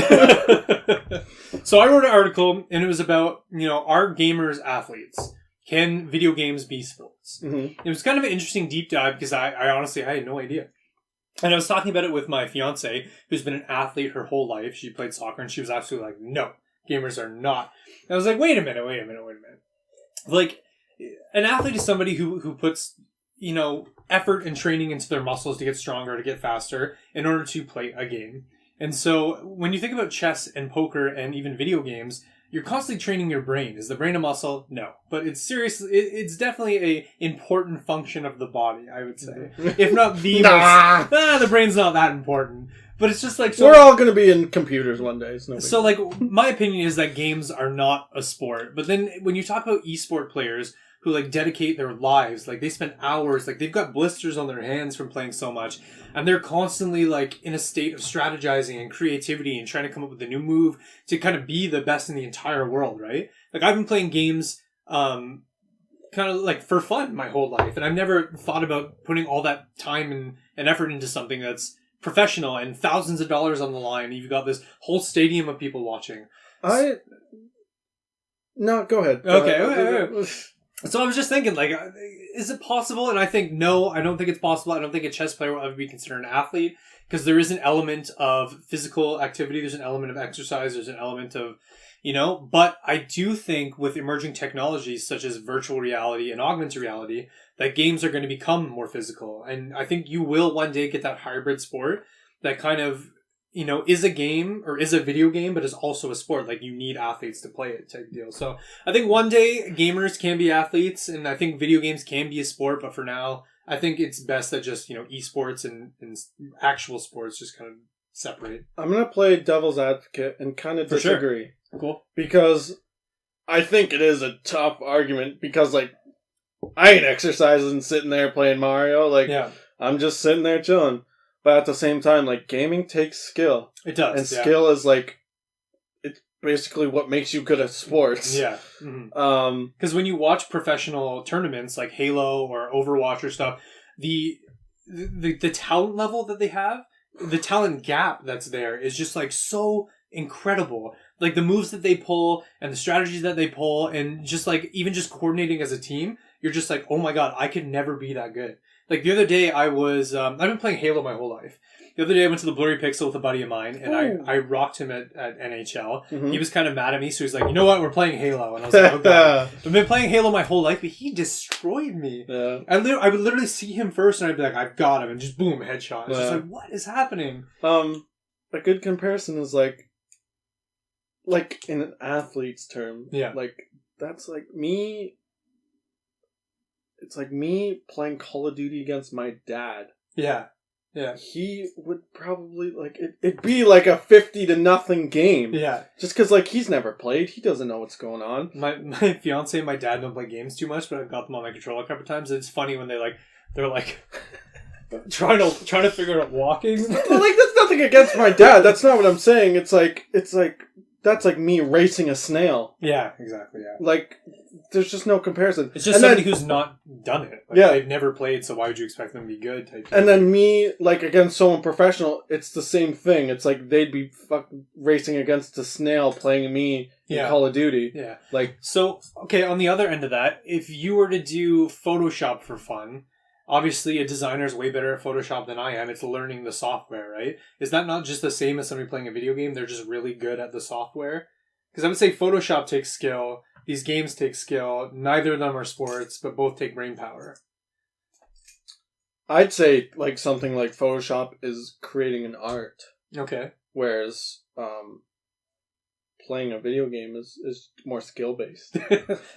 So I wrote an article, and it was about, you know, are gamers athletes? can video games be sports? Mm-hmm. It was kind of an interesting deep dive because I honestly I had no idea. And I was talking about it with my fiance, who's been an athlete her whole life. She played soccer, and she was absolutely like, no, gamers are not. And I was like, wait a minute. Like, an athlete is somebody who puts, effort and training into their muscles to get stronger, to get faster, in order to play a game. And so, when you think about chess and poker and even video games, you're constantly training your brain. Is the brain a muscle? No. But it's definitely a important function of the body, I would say. If not the most... the brain's not that important. But it's just like... So, we're all going to be in computers one day. It's no big so, like, my opinion is that games are not a sport. But then when you talk about esport players who, like, dedicate their lives, like, they spend hours, like, they've got blisters on their hands from playing so much, and they're constantly, like, in a state of strategizing and creativity and trying to come up with a new move to kind of be the best in the entire world, right? Like, I've been playing games, kind of, like, for fun my whole life, and I've never thought about putting all that time and effort into something that's professional and thousands of dollars on the line, and you've got this whole stadium of people watching. No, go ahead. Okay. So I was just thinking, like, is it possible? And I think, no, I don't think it's possible. I don't think a chess player will ever be considered an athlete because there is an element of physical activity. There's an element of exercise. There's an element of, but I do think with emerging technologies such as virtual reality and augmented reality, that games are going to become more physical. And I think you will one day get that hybrid sport that kind of, is a game or is a video game, but is also a sport. Like, you need athletes to play it type deal. So I think one day gamers can be athletes, and I think video games can be a sport, but for now, I think it's best that just, esports and actual sports just kind of separate. I'm going to play devil's advocate and kind of disagree. Sure. Cool. Because I think it is a tough argument because, like, I ain't exercising sitting there playing Mario. Like, yeah. I'm just sitting there chilling. But at the same time, like, gaming takes skill. It does. And skill is, like, it's basically what makes you good at sports. Yeah. Because when you watch professional tournaments like Halo or Overwatch or stuff, the talent level that they have, the talent gap that's there is just, like, so incredible. Like, the moves that they pull and the strategies that they pull and just, like, even just coordinating as a team, you're just like, oh my god, I could never be that good. Like, the other day I was, I've been playing Halo my whole life. The other day I went to the Blurry Pixel with a buddy of mine, and I rocked him at NHL. Mm-hmm. He was kind of mad at me, so he's like, you know what, we're playing Halo. And I was like, oh god. I've been playing Halo my whole life, but he destroyed me. Yeah. I would literally see him first, and I'd be like, I've got him, and just boom, headshot. It's just like, what is happening? A good comparison is like in an athlete's term. Yeah. Like, that's like me... It's like me playing Call of Duty against my dad. Yeah. Yeah. He would probably, like, it'd be like a 50-0 game. Yeah. Just because, like, he's never played. He doesn't know what's going on. My fiance and my dad don't play games too much, but I've got them on my controller a couple times. It's funny when they're like trying to figure out walking. Well, like, that's nothing against my dad. That's not what I'm saying. It's like that's like me racing a snail. Yeah, exactly, yeah. Like, there's just no comparison. It's just somebody who's not done it. Like, yeah. They've never played, so why would you expect them to be good? And then me, like, against someone professional, it's the same thing. It's like they'd be racing against a snail playing me in Call of Duty. Yeah. Like, so, okay, on the other end of that, if you were to do Photoshop for fun, obviously a designer's way better at Photoshop than I am. It's learning the software, right? Is that not just the same as somebody playing a video game? They're just really good at the software? Because I would say Photoshop takes skill. These games take skill. Neither of them are sports, but both take brain power. I'd say like something like Photoshop is creating an art. Okay. Whereas playing a video game is more skill-based.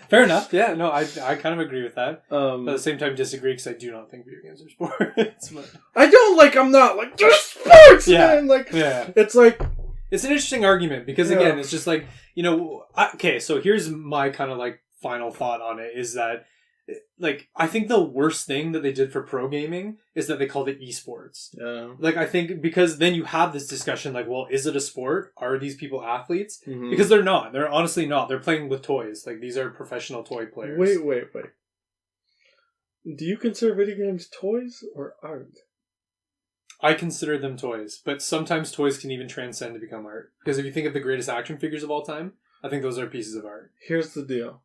Fair enough. Yeah, no, I kind of agree with that. But at the same time, disagree because I do not think video games are sports. I'm not like, they're sports, man! Like, yeah. It's like... It's an interesting argument because, again, it's just like, okay, so here's my kind of, like, final thought on it is that, like, I think the worst thing that they did for pro gaming is that they called it esports. Yeah. Like, I think because then you have this discussion, like, well, is it a sport? Are these people athletes? Mm-hmm. Because they're not. They're honestly not. They're playing with toys. Like, these are professional toy players. Wait. Do you consider video games toys or art? I consider them toys, but sometimes toys can even transcend to become art. Because if you think of the greatest action figures of all time, I think those are pieces of art. Here's the deal.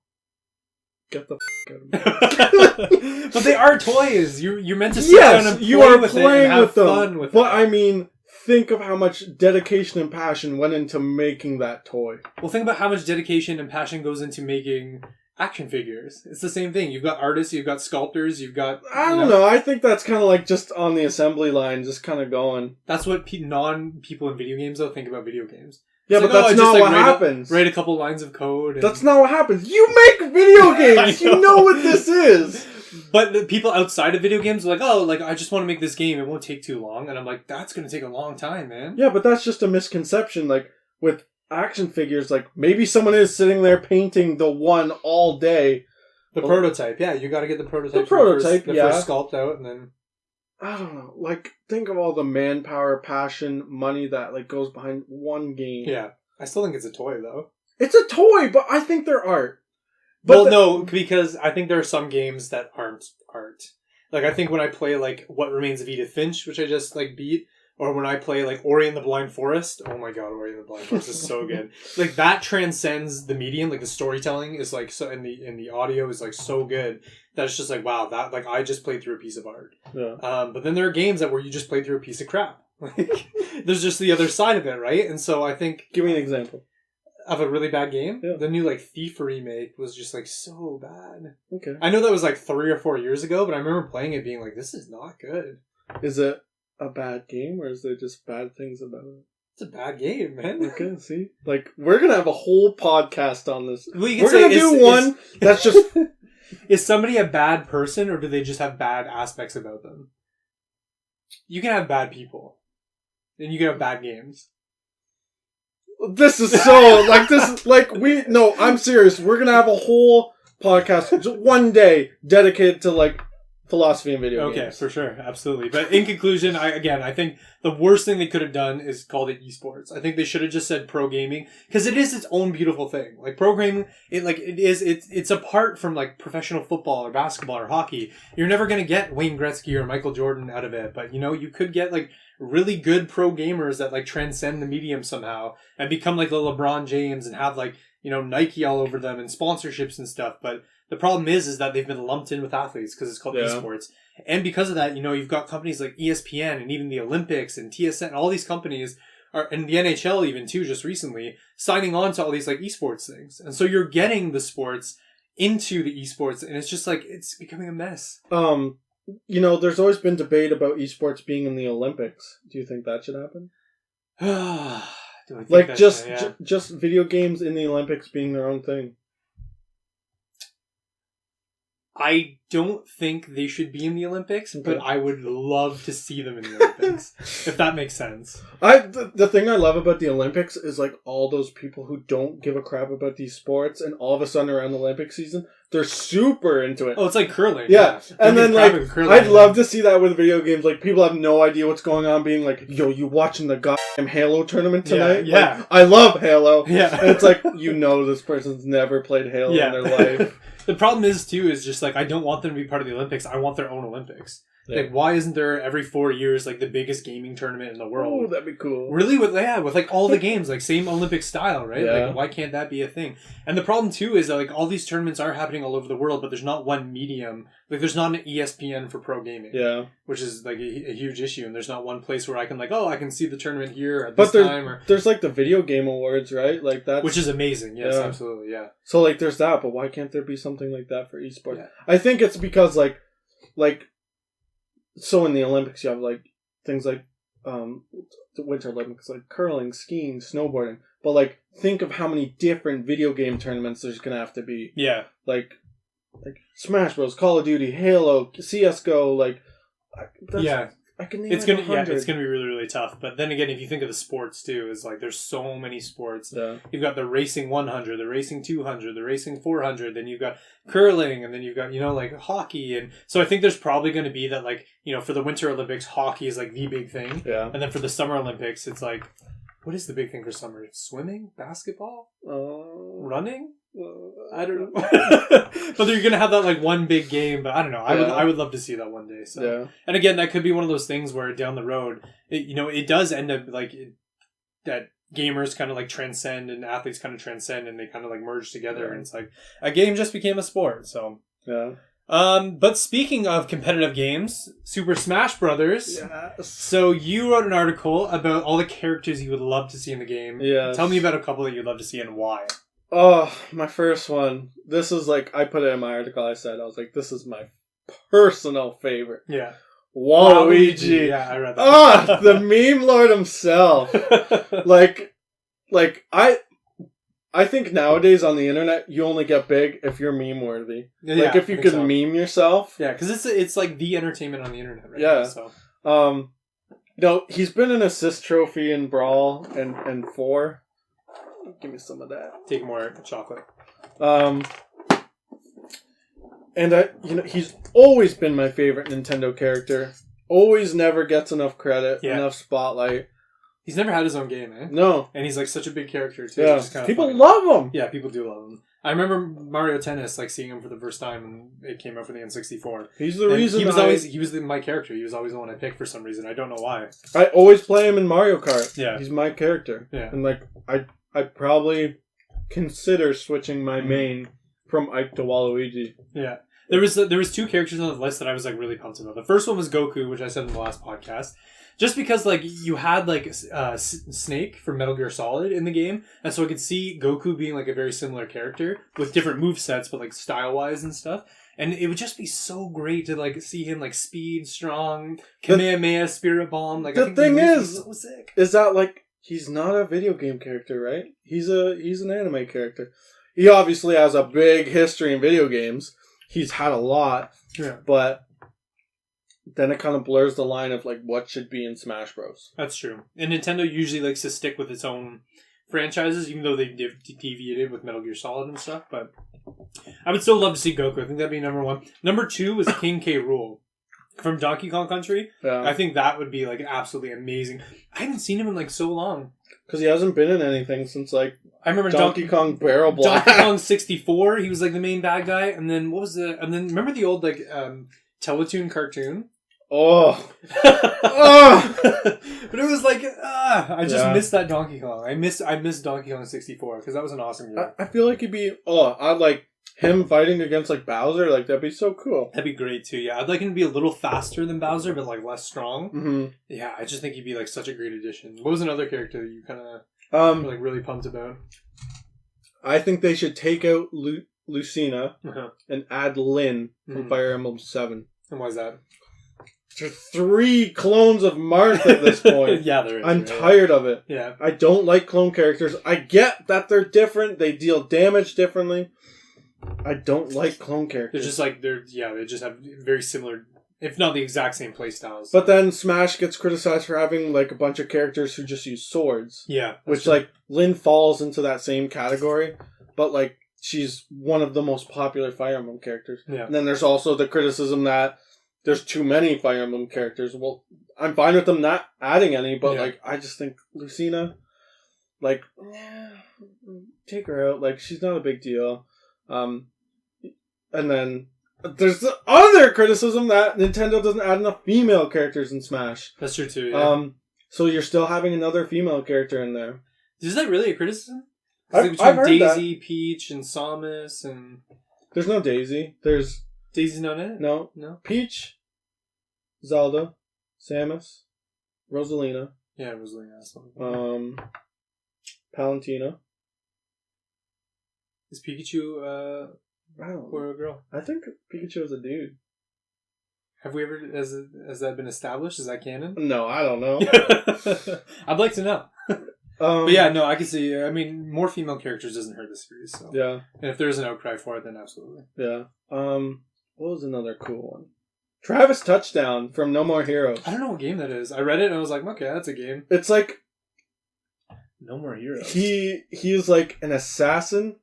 Get the out of me. But they are toys. You're meant to sit down and play with it and have fun with it. But I mean, think of how much dedication and passion went into making that toy. Well, think about how much dedication and passion goes into making action figures. It's the same thing. You've got artists, you've got sculptors, you've got... I don't know. I think that's kind of like just on the assembly line, just kind of going. That's what non-people in video games, though, think about video games. Yeah, it's but that's not what happens. Write a couple lines of code. That's not what happens. You make video games! You know what this is! But the people outside of video games are like, oh, like, I just want to make this game. It won't take too long. And I'm like, that's going to take a long time, man. Yeah, but that's just a misconception. Like, with action figures, like, maybe someone is sitting there painting the one all day. The prototype, yeah. You got to get the prototype. The prototype, the yeah. first sculpt out, and then... I don't know. Like, think of all the manpower, passion, money that, like, goes behind one game. Yeah. I still think it's a toy, though. It's a toy, but I think they're art. But no, because I think there are some games that aren't art. Like, I think when I play, like, What Remains of Edith Finch, which I just, like, beat, or when I play, like, Ori and the Blind Forest, oh my god, Ori and the Blind Forest is so good. Like, that transcends the medium, like, the storytelling is, like, so, and the audio is, like, so good, that it's just like, wow, that, like, I just played through a piece of art. Yeah. But then there are games where you just play through a piece of crap. Like, there's just the other side of it, right? And so I think... Give me an example. Of a really bad game? Yeah. The new, like, Thief remake was just, like, so bad. Okay. I know that was, like, 3 or 4 years ago, but I remember playing it being like, this is not good. Is it a bad game, or is there just bad things about it? It's a bad game, man. Okay, see? Like, we're gonna have a whole podcast on this. Well, you can we're say, gonna do one that's just... Is somebody a bad person, or do they just have bad aspects about them? You can have bad people. And you can have bad games. This is so, like, no, I'm serious. We're gonna have a whole podcast, just one day, dedicated to, like, philosophy and video games. Okay, for sure. Absolutely. But in conclusion, I think the worst thing they could have done is called it esports. I think they should have just said pro gaming, because it is its own beautiful thing. Like, pro gaming, it's apart from, like, professional football or basketball or hockey. You're never going to get Wayne Gretzky or Michael Jordan out of it, but, you know, you could get, like, really good pro gamers that, like, transcend the medium somehow and become, like, the LeBron James and have, like, you know, Nike all over them and sponsorships and stuff. But the problem is that they've been lumped in with athletes because it's called esports. And because of that, you know, you've got companies like ESPN and even the Olympics and TSN, all these companies are, and the NHL even too, just recently, signing on to all these, like, esports things. And so you're getting the sports into the esports, and it's just like, it's becoming a mess. You know, there's always been debate about esports being in the Olympics. Do you think that should happen? Do I think like, just video games in the Olympics being their own thing. I don't think they should be in the Olympics, but I would love to see them in the Olympics, if that makes sense. The thing I love about the Olympics is, like, all those people who don't give a crap about these sports, and all of a sudden around the Olympic season, they're super into it. Oh, it's like curling. Yeah. And then, like, I'd love to see that with video games. Like, people have no idea what's going on, being like, yo, you watching the goddamn Halo tournament tonight? Yeah. Like, I love Halo. Yeah. And it's like, you know, this person's never played Halo in their life. The problem is, too, is just, like, I don't want them to be part of the Olympics. I want their own Olympics. Yeah. Like, why isn't there every 4 years, like, the biggest gaming tournament in the world? Oh, that'd be cool. Really? With like, all the games, like, same Olympic style, right? Yeah. Like, why can't that be a thing? And the problem, too, is that, like, all these tournaments are happening all over the world, but there's not one medium. Like, there's not an ESPN for pro gaming. Yeah. Which is, like, a huge issue. And there's not one place where I can, like, oh, I can see the tournament here at this time. Or there's, like, the Video Game Awards, right? Like, that's... Which is amazing. Yes, absolutely, yeah. So, like, there's that, but why can't there be something like that for esports? Yeah. I think it's because, like, so in the Olympics you have, like, things like the Winter Olympics, like curling, skiing, snowboarding. But, like, think of how many different video game tournaments there's gonna have to be. Yeah. Like Smash Bros, Call of Duty, Halo, CS:GO, like... I can name it's gonna be really, really tough. But then again, if you think of the sports too, is like there's so many sports. Yeah. You've got the racing 100, the racing 200, the racing 400. Then you've got curling, and then you've got, you know, like hockey. And so I think there's probably going to be that, like, you know, for the Winter Olympics, hockey is like the big thing. Yeah. And then for the Summer Olympics, it's like, what is the big thing for summer? Swimming, basketball, running. I don't know. But you're gonna have that, like, one big game. But I don't know. I would love to see that one day. So, and again, that could be one of those things where down the road, it does end up like that gamers kind of like transcend and athletes kind of transcend and they kind of like merge together and it's like a game just became a sport. So Yeah. But speaking of competitive games, Super Smash Brothers. Yes. So you wrote an article about all the characters you would love to see in the game. Yes. Tell me about a couple that you'd love to see and why. Oh, my first one. This is like, I put it in my article. I was like, this is my personal favorite. Yeah. Waluigi. Yeah, I read that. Ah, the meme lord himself. like I think nowadays on the internet, you only get big if you're meme worthy. Yeah, like if you can meme yourself. Yeah, because it's like the entertainment on the internet right Yeah. now. So. No, he's been an assist trophy in Brawl and 4. Give me some of that. Take more chocolate. And he's always been my favorite Nintendo character. Always never gets enough credit, enough spotlight. He's never had his own game, eh? No. And he's like such a big character too. Yeah. Which is kind of people funny. love him. Yeah, people do love him. I remember Mario Tennis, like seeing him for the first time when it came out for the N64. He's the reason he was my character. He was always the one I picked for some reason. I don't know why. I always play him in Mario Kart. Yeah. He's my character. Yeah. And like I probably consider switching my main from Ike to Waluigi. Yeah. There was two characters on the list that I was like really pumped about. The first one was Goku, which I said in the last podcast. Just because like you had like Snake from Metal Gear Solid in the game, and so I could see Goku being like a very similar character with different movesets, but like style wise and stuff. And it would just be so great to like see him like speed, strong, Kamehameha, Spirit Bomb. Like the thing is, so sick. Is that like he's not a video game character, right? He's an anime character. He obviously has a big history in video games. He's had a lot, but then it kind of blurs the line of like what should be in Smash Bros. That's true. And Nintendo usually likes to stick with its own franchises, even though they deviated with Metal Gear Solid and stuff. But I would still love to see Goku. I think that'd be number one. Number two was King K. Rool from Donkey Kong Country. Yeah. I think that would be like absolutely amazing. I haven't seen him in like so long. Because he hasn't been in anything since like I remember Donkey Kong Barrel Blast. Donkey Kong 64. He was like the main bad guy, and then what was the? And then remember the old like Teletoon cartoon. Oh. But it was like I just missed that Donkey Kong. I missed Donkey Kong 64 because that was an awesome game. I feel like he'd be I'd like him fighting against like Bowser, like that'd be so cool. That'd be great too. Yeah, I'd like him to be a little faster than Bowser, but like less strong. Mm-hmm. Yeah, I just think he'd be like such a great addition. What was another character that you kind of were like really pumped about? I think they should take out Lucina and add Lyn from Fire Emblem 7. And why is that? There's 3 clones of Marth at this point. Yeah, there is. I'm tired of it. Yeah. I don't like clone characters. I get that they're different. They deal damage differently. I don't like clone characters. They're just like, they just have very similar, if not the exact same playstyles. But then Smash gets criticized for having like a bunch of characters who just use swords. Yeah. Which true. like Lyn falls into that same category. But like she's one of the most popular Fire Emblem characters. Yeah. And then there's also the criticism that there's too many Fire Emblem characters. Well, I'm fine with them not adding any, but like I just think Lucina, like, take her out. Like she's not a big deal. And then there's the other criticism that Nintendo doesn't add enough female characters in Smash. That's true too. Yeah. So you're still having another female character in there. Is that really a criticism? I've heard Daisy, that. Peach, and Samus, and there's no Daisy. There's Daisy's not in it. no. Peach, Zelda, Samus, Rosalina. Yeah, Rosalina. Palutena. Is Pikachu I don't boy or girl? I think Pikachu is a dude. Have we ever has that been established? Is that canon? No, I don't know. I'd like to know. But yeah, no, I can see. I mean, more female characters doesn't hurt the series. So Yeah. and if there's an outcry for it, then absolutely. Yeah. What was another cool one? Travis Touchdown from No More Heroes. I don't know what game that is. I read it and I was like, okay, that's a game. It's like No More Heroes. He's like an assassin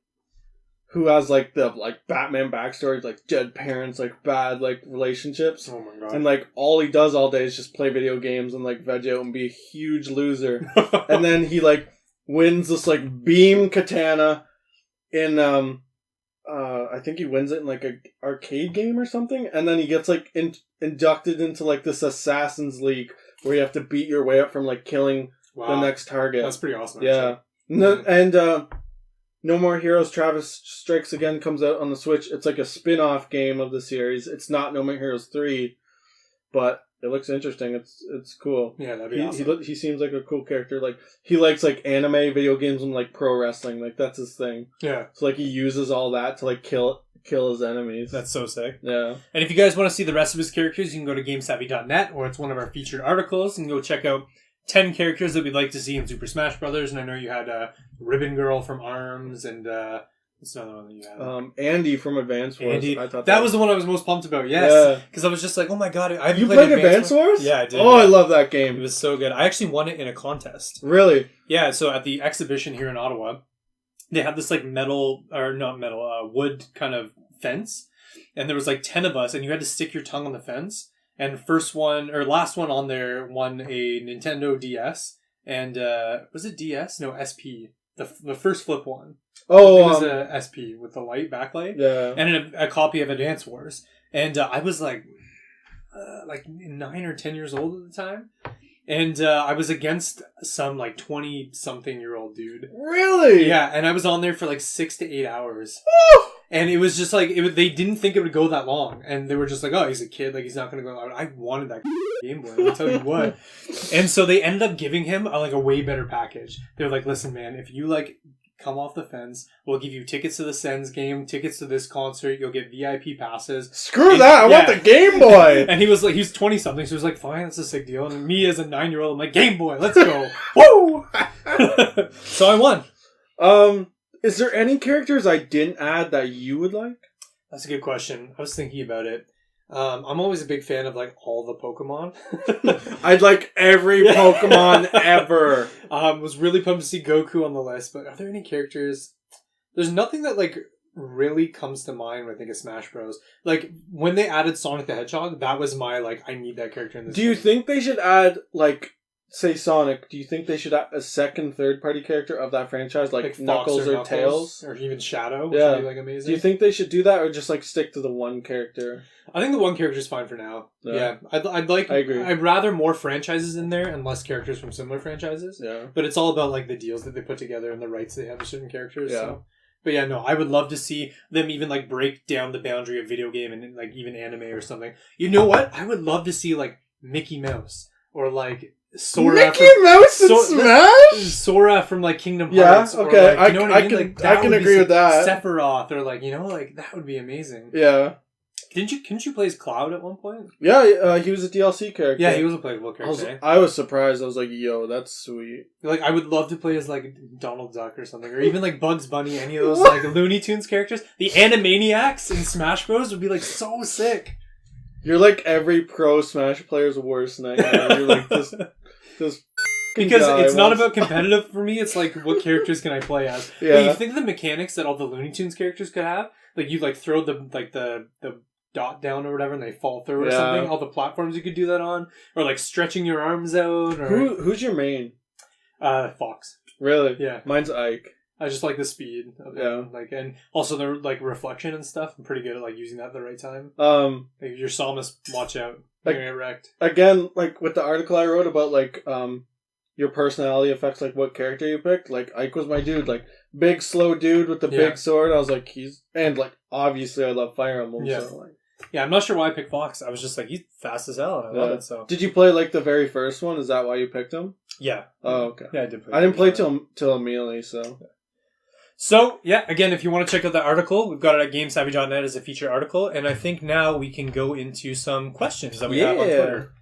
who has like the Batman backstory, like dead parents, like bad like relationships. Oh my god. And like all he does all day is just play video games and like veg out and be a huge loser. And then he like wins this like beam katana in I think he wins it in like a arcade game or something, and then he gets like inducted into like this Assassin's League where you have to beat your way up from like killing the next target. That's pretty awesome. Yeah. No, and No More Heroes Travis Strikes Again comes out on the Switch. It's like a spin-off game of the series. It's not No More Heroes 3, but it looks interesting. It's cool. Yeah, that'd be awesome. He seems like a cool character. Like, he likes like anime, video games, and like pro wrestling. Like, that's his thing. Yeah. So like he uses all that to like kill his enemies. That's so sick. Yeah. And if you guys want to see the rest of his characters, you can go to GameSavvy.net, or it's one of our featured articles, and go check out 10 characters that we'd like to see in Super Smash Brothers. And I know you had Ribbon Girl from ARMS, and what's another one that you had? Andy from Advance Wars. Andy. I thought that was the one I was most pumped about. Yes, because I was just like, oh my god, I haven't played Advance Wars? Yeah, I did. Oh, I love that game. It was so good. I actually won it in a contest. Really? Yeah. So at the exhibition here in Ottawa, they had this like wood kind of fence, and there was like 10 of us, and you had to stick your tongue on the fence. And last one on there won a Nintendo DS, and was it DS? No, SP. The first flip one. Oh, it was a SP with the light backlight. Yeah, and a copy of Advance Wars. And I was like 9 or 10 years old at the time, and I was against some like 20-something-year-old dude. Really? Yeah, and I was on there for like 6 to 8 hours. And it was just like, they didn't think it would go that long. And they were just like, oh, he's a kid. Like, he's not going to go out. I wanted that Game Boy. I'll tell you what. And so they ended up giving him a way better package. They were like, listen, man, if you like come off the fence, we'll give you tickets to the Sens game, tickets to this concert. You'll get VIP passes. Screw that. I want the Game Boy. And he was 20-something. So he was like, fine, that's a sick deal. And me as a 9-year-old, I'm like, Game Boy, let's go. Woo! So I won. Is there any characters I didn't add that you would like? That's a good question. I was thinking about it. I'm always a big fan of like all the Pokemon. I'd like every Pokemon ever. Was really pumped to see Goku on the list, but are there any characters? There's nothing that like really comes to mind when I think of Smash Bros. Like when they added Sonic the Hedgehog, that was my like I need that character in this. Do you think they should add like, say Sonic, do you think they should add a second, third-party character of that franchise, like Knuckles or Tails? Or even Shadow, which would be like amazing. Do you think they should do that, or just like stick to the one character? I think the one character is fine for now. Yeah. I agree. I'd rather more franchises in there and less characters from similar franchises. Yeah. But it's all about like the deals that they put together and the rights they have to certain characters. Yeah. So. But yeah, no, I would love to see them even like break down the boundary of video game and like even anime or something. You know what? I would love to see like Mickey Mouse or like Sora Mouse in Smash? Sora from like Kingdom Hearts. Yeah, okay. Or, like, you know what I mean? Like, I can agree with that. Sephiroth or like, like that would be amazing. Yeah. Couldn't you play as Cloud at one point? Yeah, he was a DLC character. Yeah, he was a playable character. I was surprised. I was like, yo, that's sweet. Like, I would love to play as like Donald Duck or something, or even like Bugs Bunny, any of those like Looney Tunes characters. The Animaniacs in Smash Bros would be like so sick. You're like every pro Smash player's worst nightmare. You're like this because it's not about competitive for me. It's like, what characters can I play as? Yeah. But you think of the mechanics that all the Looney Tunes characters could have? Like you like throw the dot down or whatever, and they fall through or something. All the platforms you could do that on, or like stretching your arms out. Or who's your main? Fox. Really? Yeah. Mine's Ike. I just like the speed of it. Like, and also the like reflection and stuff. I'm pretty good at like using that at the right time. Like your Psalmist, watch out. You're gonna get wrecked. Again, like with the article I wrote about like your personality affects like what character you picked. Like Ike was my dude, like big slow dude with the big sword. I was like, and like obviously I love Fire Emblem. Yeah. So, like, yeah, I'm not sure why I picked Fox. I was just like, he's fast as hell, and I love it. So, did you play like the very first one? Is that why you picked him? Yeah. Oh, okay. Yeah, I did. I didn't play till Melee, so. So, yeah, again, if you want to check out the article, we've got it at GameSavvy.net as a feature article, and I think now we can go into some questions that we have on Twitter.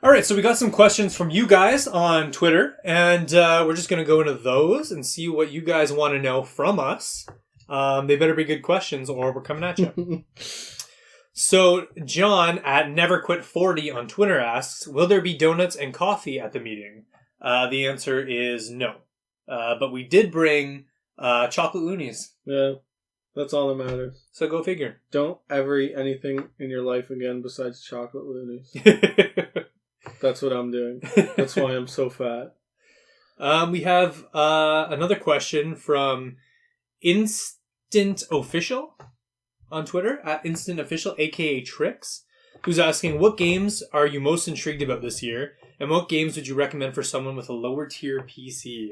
All right, so we got some questions from you guys on Twitter, and we're just going to go into those and see what you guys want to know from us. They better be good questions, or we're coming at you. So, John at NeverQuit40 on Twitter asks, will there be donuts and coffee at the meeting? The answer is no. But we did bring chocolate loonies. Yeah, that's all that matters. So go figure. Don't ever eat anything in your life again besides chocolate loonies. That's what I'm doing. That's why I'm so fat. We have another question from Instant Official on Twitter, at Instant Official, aka Trix, who's asking, what games are you most intrigued about this year? And what games would you recommend for someone with a lower tier PC?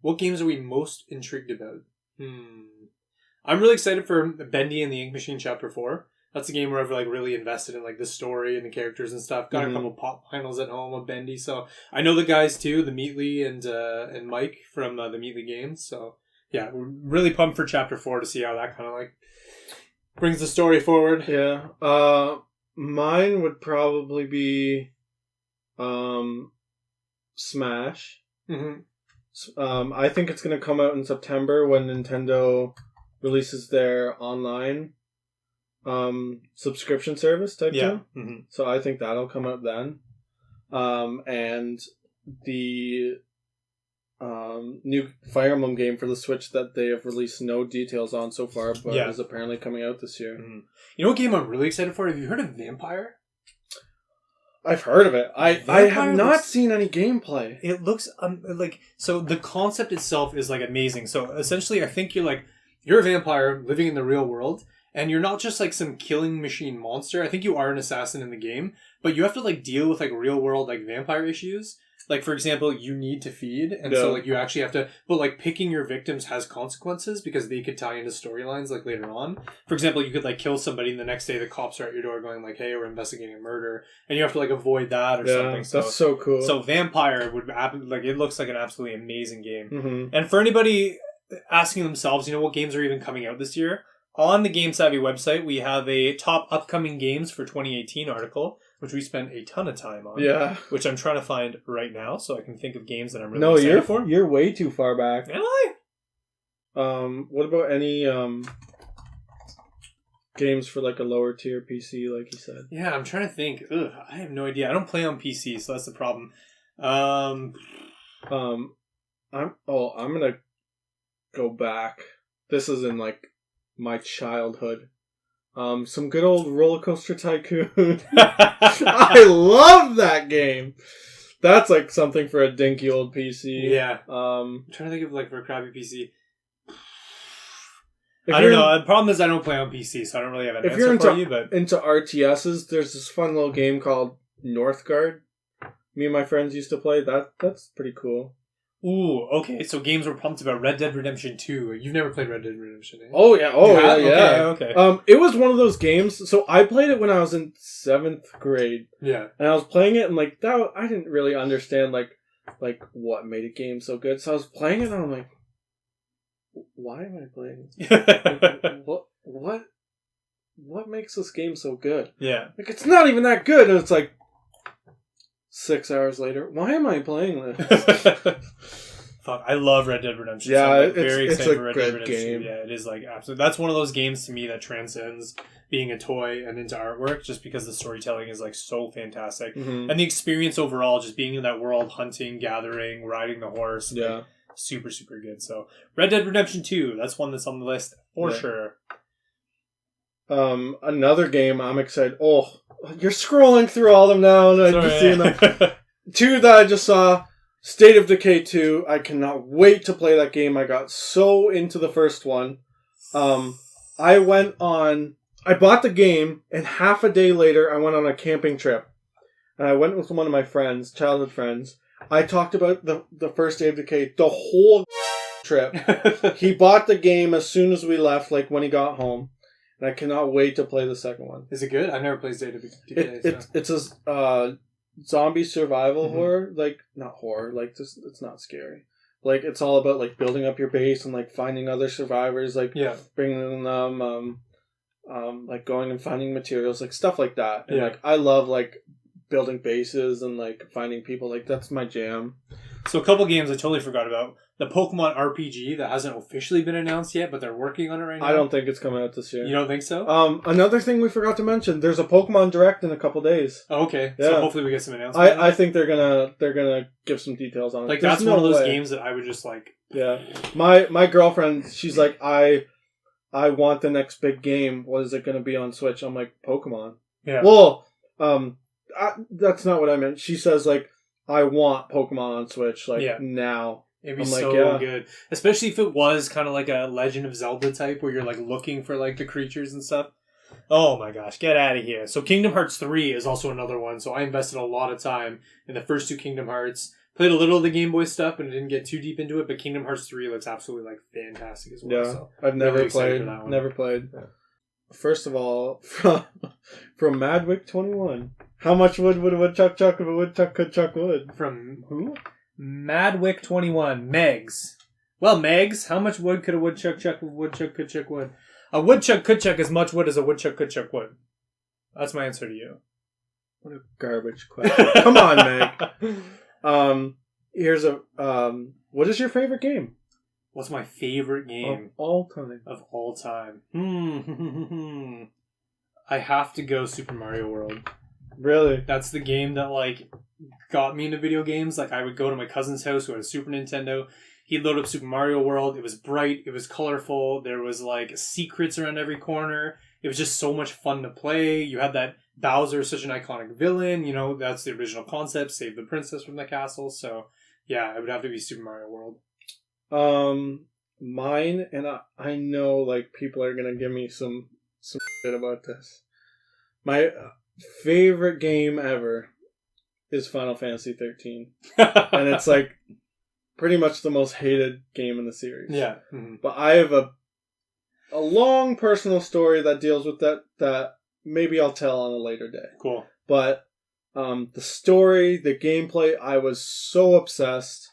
What games are we most intrigued about? I'm really excited for Bendy and the Ink Machine Chapter 4. That's a game where I've like really invested in like the story and the characters and stuff. Got a couple pop vinyls at home of Bendy, so I know the guys too, the Meatley and Mike from the Meatley Games. So yeah, we're really pumped for Chapter 4 to see how that kind of like brings the story forward. Yeah. Mine would probably be Smash. I think it's going to come out in September when Nintendo releases their online subscription service type thing. So I think that'll come out then. And the new Fire Emblem game for the Switch that they have released no details on so far, but is apparently coming out this year. You know what game I'm really excited for? Have you heard of Vampire? I've heard of it. I have not seen any gameplay. It looks so the concept itself is like amazing. So essentially, I think you're a vampire living in the real world, and you're not just like some killing machine monster. I think you are an assassin in the game, but you have to like deal with like real world like vampire issues. Like, for example, you need to feed, and so like you actually have to. But like picking your victims has consequences because they could tie into storylines like later on. For example, you could like kill somebody, and the next day the cops are at your door going like, "Hey, we're investigating a murder," and you have to like avoid that or something. So, that's so cool. So Vampire would like it looks like an absolutely amazing game. And for anybody asking themselves, you know, what games are even coming out this year? On the Game Savvy website, we have a top upcoming games for 2018 article, which we spent a ton of time on. Yeah. Which I'm trying to find right now, so I can think of games that I'm really excited for. You're way too far back. Am I? What about any games for like a lower tier PC, like you said? Yeah, I'm trying to think. I have no idea. I don't play on PC, so that's the problem. I'm gonna go back. This is in like my childhood. Some good old Roller Coaster Tycoon. I love that game. That's like something for a dinky old PC. Yeah. I'm trying to think of like for a crappy PC. I don't know. The problem is I don't play on PC, so I don't really have an answer for you. But into RTSs, there's this fun little game called Northgard. Me and my friends used to play. That's pretty cool. Ooh, okay. So games were pumped about Red Dead Redemption 2. You've never played Red Dead Redemption, eh? Oh yeah, yeah. Okay. It was one of those games. So I played it when I was in 7th grade. Yeah. And I was playing it, and like that, I didn't really understand like what made a game so good. So I was playing it, and I'm like, why am I playing this? What makes this game so good? Yeah. Like it's not even that good, and it's like 6 hours later, why am I playing this? Fuck, I love Red Dead Redemption. Yeah, so I'm very excited for Red Dead Dead Redemption. game. Yeah, it is like absolutely. That's one of those games to me that transcends being a toy and into artwork, just because the storytelling is like so fantastic, and the experience overall, just being in that world, hunting, gathering, riding the horse, like, super super good. So Red Dead Redemption 2, that's one that's on the list for sure. Another game I'm excited. Oh, you're scrolling through all of them now, and I'm just seeing them. 2 that I just saw. State of Decay 2. I cannot wait to play that game. I got so into the first one. I bought the game, and half a day later, I went on a camping trip. And I went with one of my friends, childhood friends. I talked about the first State of Decay the whole trip. He bought the game as soon as we left, like when he got home. And I cannot wait to play the second one. Is it good? I've never played State of Decay. It's a zombie survival horror. Like, not horror. Like, it's not scary. Like, it's all about, like, building up your base and, like, finding other survivors. Like, bringing them, like, going and finding materials. Like, stuff like that. And, like, I love, like, building bases and, like, finding people. Like, that's my jam. So a couple games I totally forgot about. The Pokemon RPG that hasn't officially been announced yet, but they're working on it right now. I don't think it's coming out this year. You don't think so? Another thing we forgot to mention, there's a Pokemon Direct in a couple days. Oh, okay. Yeah. So hopefully we get some announcements. I think they're gonna give some details on it. Like, that's one of those games that I would just like... Yeah. My girlfriend, she's like, I want the next big game. What is it gonna be on Switch? I'm like, Pokemon. Yeah. Well, that's not what I meant. She says, like, I want Pokemon on Switch, like, now. It'd be so good. Especially if it was kind of like a Legend of Zelda type, where you're, like, looking for, like, the creatures and stuff. Oh my gosh, get out of here. So Kingdom Hearts 3 is also another one. So I invested a lot of time in the first two Kingdom Hearts. Played a little of the Game Boy stuff, but I didn't get too deep into it. But Kingdom Hearts 3 looks absolutely like fantastic as well. Yeah, So I've never really excited played. for that one. Never played. Yeah. First of all, from Madwick 21, how much wood would a woodchuck chuck if a woodchuck could chuck wood? From who? Madwick 21. Megs. Well, Megs, how much wood could a woodchuck chuck if a woodchuck could chuck wood? A woodchuck could chuck as much wood as a woodchuck could chuck wood. That's my answer to you. What a garbage question. Come on, Meg. Here's a what is your favorite game? What's my favorite game Of all time. of all time? I have to go Super Mario World. Really? That's the game that like got me into video games. Like I would go to my cousin's house who had a Super Nintendo. He'd load up Super Mario World. It was bright. It was colorful. There was like secrets around every corner. It was just so much fun to play. You had that Bowser, such an iconic villain. You know, that's the original concept. Save the princess from the castle. So yeah, it would have to be Super Mario World. Mine, and I know like people are gonna give me some shit about this. My favorite game ever is Final Fantasy 13, and it's like pretty much the most hated game in the series. Yeah. Mm-hmm. But I have a long personal story that deals with that maybe I'll tell on a later day. Cool. But the story, the gameplay, I was so obsessed.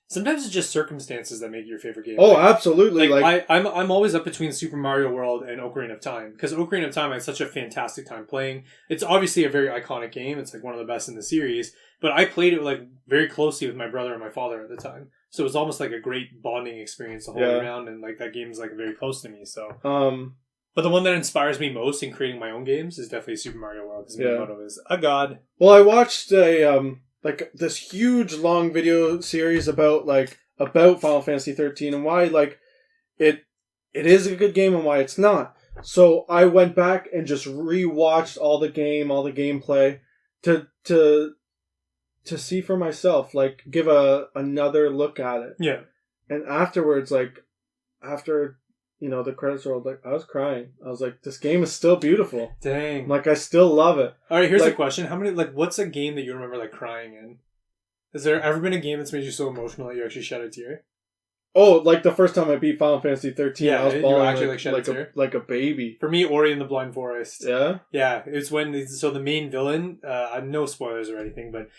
Sometimes it's just circumstances that make your favorite game. Oh, Like, absolutely! I'm always up between Super Mario World and Ocarina of Time because Ocarina of Time I had such a fantastic time playing. It's obviously a very iconic game. It's like one of the best in the series. But I played it like very closely with my brother and my father at the time, so it was almost like a great bonding experience the whole way around. And like that game is like very close to me. So, but the one that inspires me most in creating my own games is definitely Super Mario World because Miyamoto is a god. Well, I watched a like this huge long video series about Final Fantasy 13 and why like it is a good game and why it's not. So I went back and just rewatched all the gameplay to see for myself, like give another look at it. Yeah. And afterwards, like after the credits rolled, like I was crying. I was like, this game is still beautiful. Dang. Like I still love it. All right, here's like, a question: what's a game that you remember like crying in? Has there ever been a game that's made you so emotional that you actually shed a tear? Oh, like the first time I beat Final Fantasy 13, I was you bawling actually shed a tear? like a baby. For me, Ori and the Blind Forest. Yeah? Yeah, it's when the main villain, no spoilers or anything, but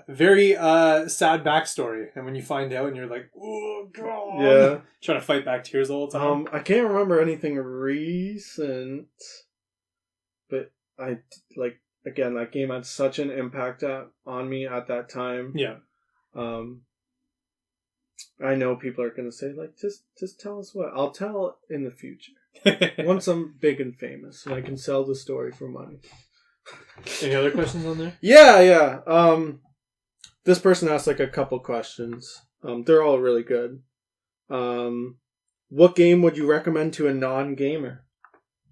very sad backstory. And when you find out and you're like, oh god. Yeah. Trying to fight back tears the whole time. I can't remember anything recent, but again, that game had such an impact on me at that time. Yeah. I know people are going to say, like, just tell us what. I'll tell in the future. Once I'm big and famous and I can sell the story for money. Any other questions on there? Yeah. This person asked, like, a couple questions. They're all really good. What game would you recommend to a non-gamer?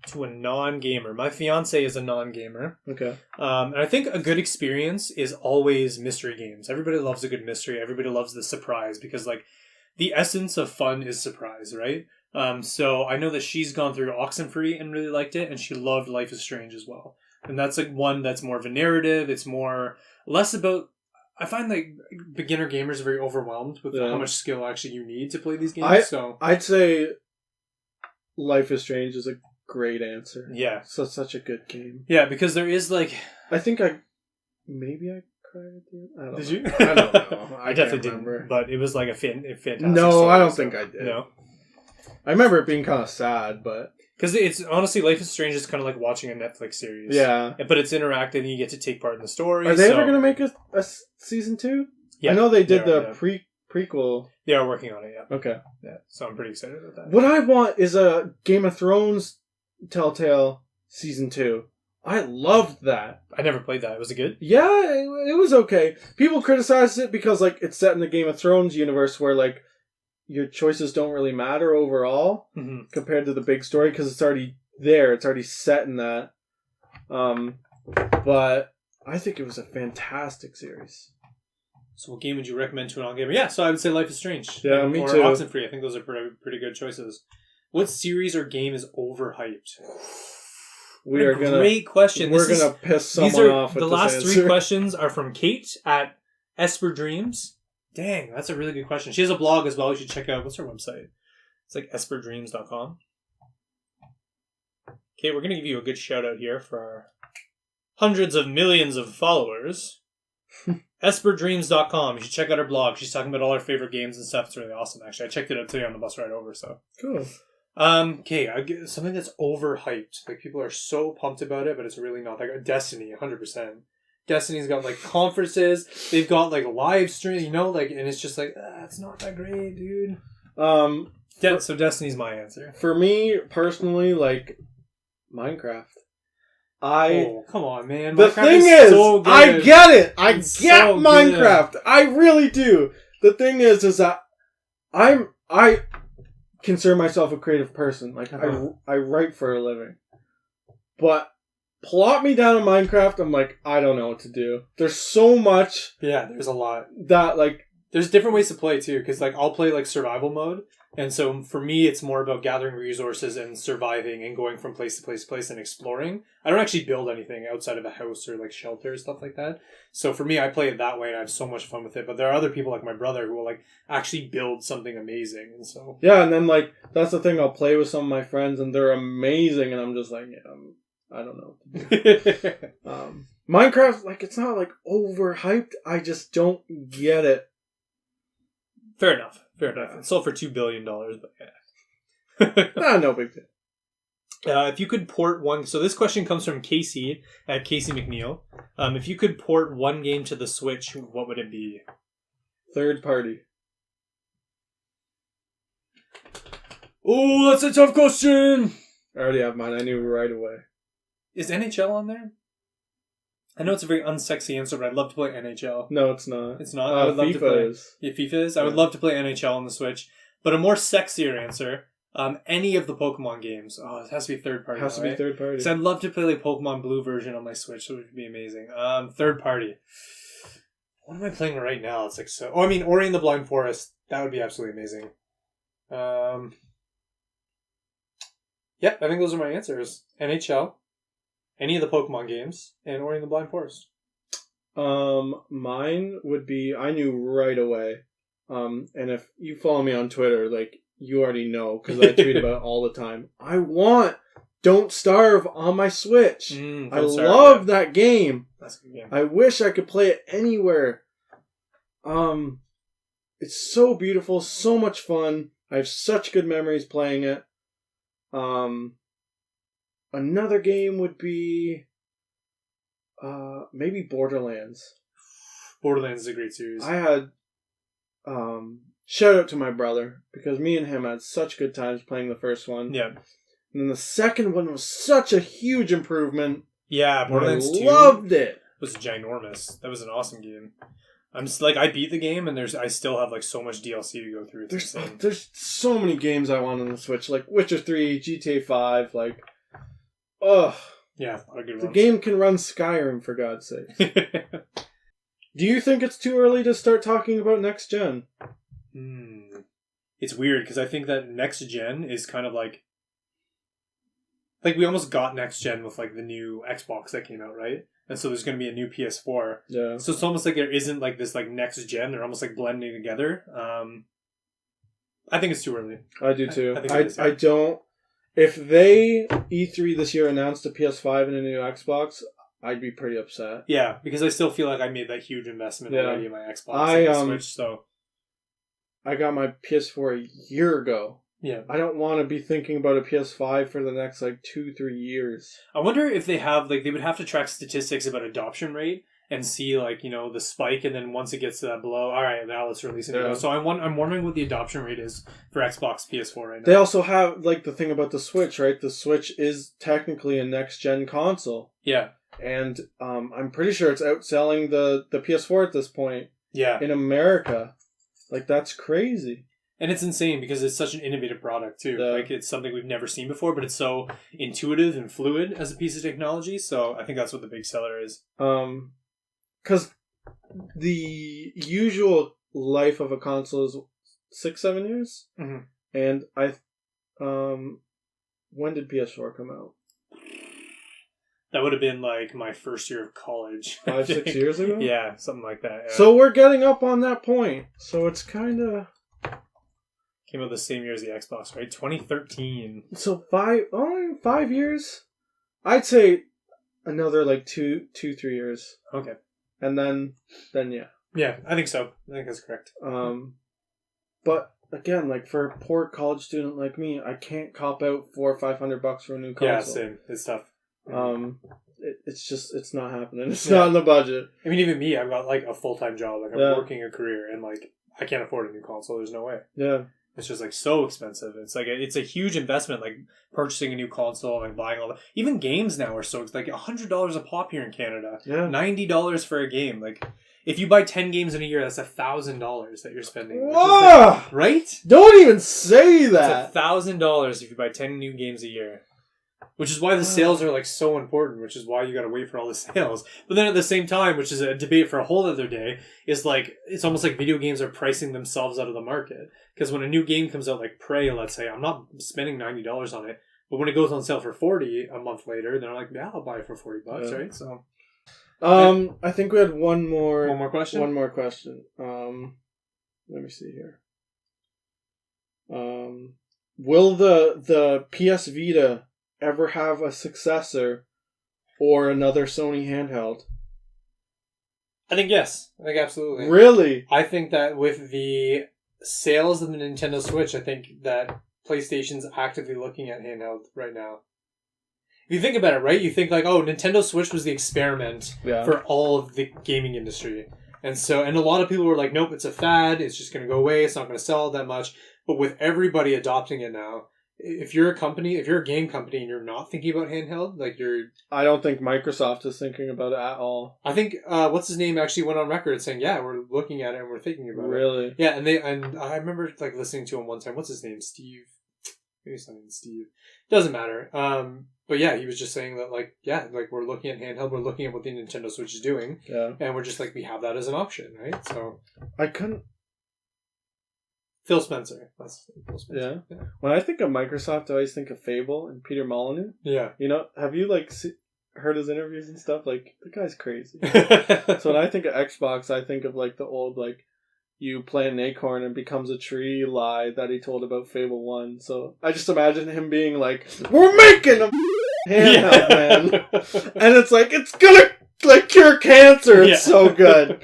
To a non-gamer. My fiance is a non-gamer. Okay. And I think a good experience is always mystery games. Everybody loves a good mystery. Everybody loves the surprise because, like, the essence of fun is surprise, right? So I know that she's gone through Oxenfree and really liked it, and she loved Life is Strange as well. And that's like one that's more of a narrative. It's less about. I find like beginner gamers are very overwhelmed with how much skill actually you need to play these games. I'd say Life is Strange is a great answer. Yeah. So such a good game. Yeah, because there is like... I think I cried at the end. I don't know. Did you? I don't know. I definitely didn't. But it was like a fantastic No, story, I don't think I did. No? I remember it being kind of sad, but... Because it's honestly, Life is Strange is kind of like watching a Netflix series. Yeah. But it's interactive and you get to take part in the story. Are they ever going to make a season 2? Yeah. I know they did the prequel. They are working on it, yeah. Okay. Yeah. So I'm pretty excited about that. What I want is a Game of Thrones Telltale season 2. I loved that. I never played that. Was it good? Yeah, it was okay. People criticized it because like it's set in the Game of Thrones universe where like your choices don't really matter overall compared to the big story because it's already there. It's already set in that. But I think it was a fantastic series. So what game would you recommend to a non-gamer? Yeah, so I would say Life is Strange. Yeah, me or too. Oxenfree. I think those are pretty good choices. What series or game is overhyped? We are gonna Great question. We're gonna piss someone off with the this last answer. 3 questions are from Kate at Esper Dreams. Dang, that's a really good question. She has a blog as well. You should check out. What's her website? It's like esperdreams.com. Okay, we're gonna give you a good shout out here for our hundreds of millions of followers. esperdreams.com. You should check out her blog. She's talking about all her favorite games and stuff. It's really awesome, actually. I checked it out today on the bus ride over. So Cool. okay, I get something that's overhyped. Like, people are so pumped about it, but it's really not. Like Destiny, 100%. Destiny's got like conferences. They've got like live stream. You know, like, and it's just like it's not that great, dude. So Destiny's my answer. For me personally, like Minecraft. Oh, come on, man. The Minecraft thing is, so good. I get it. I It's get so Minecraft. I really do. The thing is that I consider myself a creative person. Like I write for a living, but plot me down in Minecraft, I'm like, I don't know what to do. There's so much. Yeah, there's a lot. That like there's different ways to play too, because like I'll play like survival mode, and so for me it's more about gathering resources and surviving and going from place to place to place and exploring. I don't actually build anything outside of a house or like shelter or stuff like that. So for me, I play it that way and I have so much fun with it. But there are other people like my brother who will like actually build something amazing, and so yeah, and then like that's the thing. I'll play with some of my friends and they're amazing, and I'm just like, yeah, I don't know. Minecraft, like, it's not like overhyped. I just don't get it. Fair enough. It sold for $2 billion, but yeah. No big deal. If you could port one... So this question comes from Casey, at Casey McNeil. If you could port one game to the Switch, what would it be? Third party. Oh, that's a tough question! I already have mine. I knew right away. Is NHL on there? I know it's a very unsexy answer, but I'd love to play NHL. No, it's not. It's not? I would love FIFA to play... is. Yeah, FIFA is? I would love to play NHL on the Switch. But a more sexier answer, any of the Pokemon games. Oh, it has to be third party. It has to be third party. Because I'd love to play like Pokemon Blue version on my Switch, so it would be amazing. Third party. What am I playing right now? It's like so... Oh, I mean, Ori and the Blind Forest. That would be absolutely amazing. Yep, I think those are my answers. NHL, any of the Pokemon games, and Ori and the Blind Forest. Mine would be, I knew right away. And if you follow me on Twitter, like, you already know, because I tweet about it all the time. I want Don't Starve on my Switch. I love that game. That's a good game. I wish I could play it anywhere. It's so beautiful, so much fun. I have such good memories playing it. Another game would be maybe Borderlands. Borderlands is a great series. I had shout out to my brother, because me and him had such good times playing the first one. Yeah. And then the second one was such a huge improvement. Yeah, Borderlands 2 loved it. Was ginormous. That was an awesome game. I'm just like, I beat the game, and I still have like so much DLC to go through. There's so many games I want on the Switch, like Witcher 3, GTA 5, like, ugh. Yeah, a lot of good ones. The game can run Skyrim, for God's sake. Do you think it's too early to start talking about next gen? It's weird, because I think that next gen is kind of like we almost got next gen with like the new Xbox that came out, right? And so there's going to be a new PS4. Yeah. So it's almost like there isn't like this like next gen. They're almost like blending together. I think it's too early. I do too. I don't. If they E3 this year announced a PS5 and a new Xbox, I'd be pretty upset. Yeah, because I still feel like I made that huge investment already in my Xbox and Switch. So I got my PS4 a year ago. Yeah. I don't want to be thinking about a PS5 for the next, 2-3 years. I wonder if they have, they would have to track statistics about adoption rate and see, the spike, and then once it gets to that below, all right, now let's release it. Yeah. So I'm wondering what the adoption rate is for Xbox PS4 right now. They also have, the thing about the Switch, right? The Switch is technically a next-gen console. Yeah. And I'm pretty sure it's outselling the PS4 at this point. Yeah. In America. That's crazy. And it's insane because it's such an innovative product too. Yeah. It's something we've never seen before, but it's so intuitive and fluid as a piece of technology. So I think that's what the big seller is. Because the usual life of a console is 6-7 years, mm-hmm. and When did PS4 come out? That would have been like my first year of college. 5-6 years ago? Yeah, something like that. Yeah. So we're getting up on that point. So it's kind of... Came out the same year as the Xbox, right? 2013. So 5 years? I'd say another like 2-3 years. Okay. And then yeah. Yeah, I think so. I think that's correct. But again, like for a poor college student like me, I can't cop out $400 or $500 for a new console. Yeah, same. It's tough. It's not happening. It's not in the budget. I mean, even me, I've got like a full-time job. Like I'm working a career, and like I can't afford a new console. There's no way. Yeah. It's just like so expensive. It's like it's a huge investment. Like purchasing a new console and buying all that. Even games now are so like $100 a pop here in Canada. Yeah. $90 for a game. Like if you buy 10 games in a year, that's $1,000 that you're spending. Whoa! Like, right? Don't even say that. It's $1,000 if you buy 10 new games a year. Which is why the sales are like so important, which is why you gotta wait for all the sales. But then at the same time, which is a debate for a whole other day, is like, it's almost like video games are pricing themselves out of the market. Because when a new game comes out, like Prey, let's say, I'm not spending $90 on it, but when it goes on sale for $40 a month later, they're like, yeah, I'll buy it for $40, right? So, I think we had one more question. One more question. Let me see here. Will the PS Vita ever have a successor or another Sony handheld? I think yes. I think absolutely. Really? I think that with the sales of the Nintendo Switch, I think that PlayStation's actively looking at handheld right now. If you think about it, right? You think like, oh, Nintendo Switch was the experiment for all of the gaming industry. And a lot of people were like, nope, it's a fad. It's just going to go away. It's not going to sell that much. But with everybody adopting it now, if you're a game company and you're not thinking about handheld, like I don't think Microsoft is thinking about it at all. I think, what's his name actually went on record saying, yeah, we're looking at it and we're thinking about it. Really? Yeah, and I remember like listening to him one time. What's his name? Steve? Maybe it's not even Steve. Doesn't matter. But yeah, he was just saying that like, yeah, like we're looking at handheld, we're looking at what the Nintendo Switch is doing. Yeah. And we're just like, we have that as an option, right? So. I couldn't. Phil Spencer. That's Phil Spencer. Yeah. When I think of Microsoft, I always think of Fable and Peter Molyneux. Yeah. You know, have you like heard his interviews and stuff? Like, the guy's crazy. So when I think of Xbox, I think of like the old like, you plant an acorn and becomes a tree lie that he told about Fable 1. So I just imagine him being like, we're making a handheld, man. And it's like, it's gonna like cure cancer. It's so good.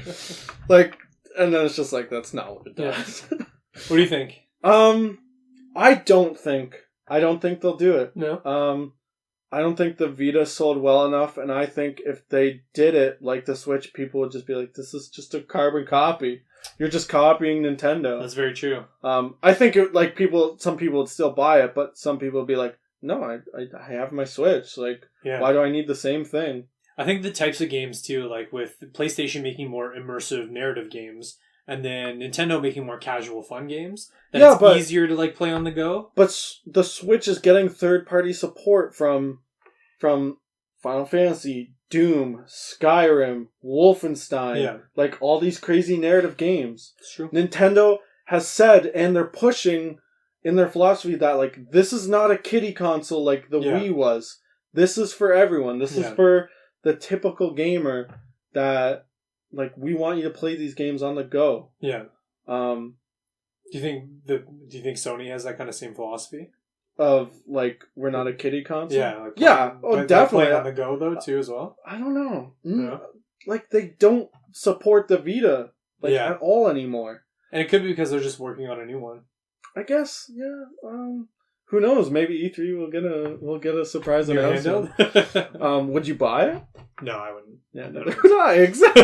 Like, and then it's just like, that's not what it does. Yeah. What do you think? I don't think they'll do it. No. I don't think the Vita sold well enough, and I think if they did it like the Switch, people would just be like, this is just a carbon copy. You're just copying Nintendo. That's very true. I think some people would still buy it, but some people would be like, no, I have my Switch. Like, why do I need the same thing? I think the types of games too, like with PlayStation making more immersive narrative games, and then Nintendo making more casual fun games, it's easier to like play on the go. But the Switch is getting third-party support from Final Fantasy, Doom, Skyrim, Wolfenstein, like all these crazy narrative games. It's true. Nintendo has said, and they're pushing in their philosophy that like this is not a kiddie console like the Wii was. This is for everyone. This is for the typical gamer that like we want you to play these games on the go. Yeah. Do you think Sony has that kind of same philosophy? Of like we're not a kiddie console? Yeah. Definitely on the go though too as well. I don't know. Yeah. Like they don't support the Vita at all anymore. And it could be because they're just working on a new one. I guess. Yeah. Who knows? Maybe E3 will get a surprise announcement. Would you buy it? No, I wouldn't. Yeah, neither would I. Exactly.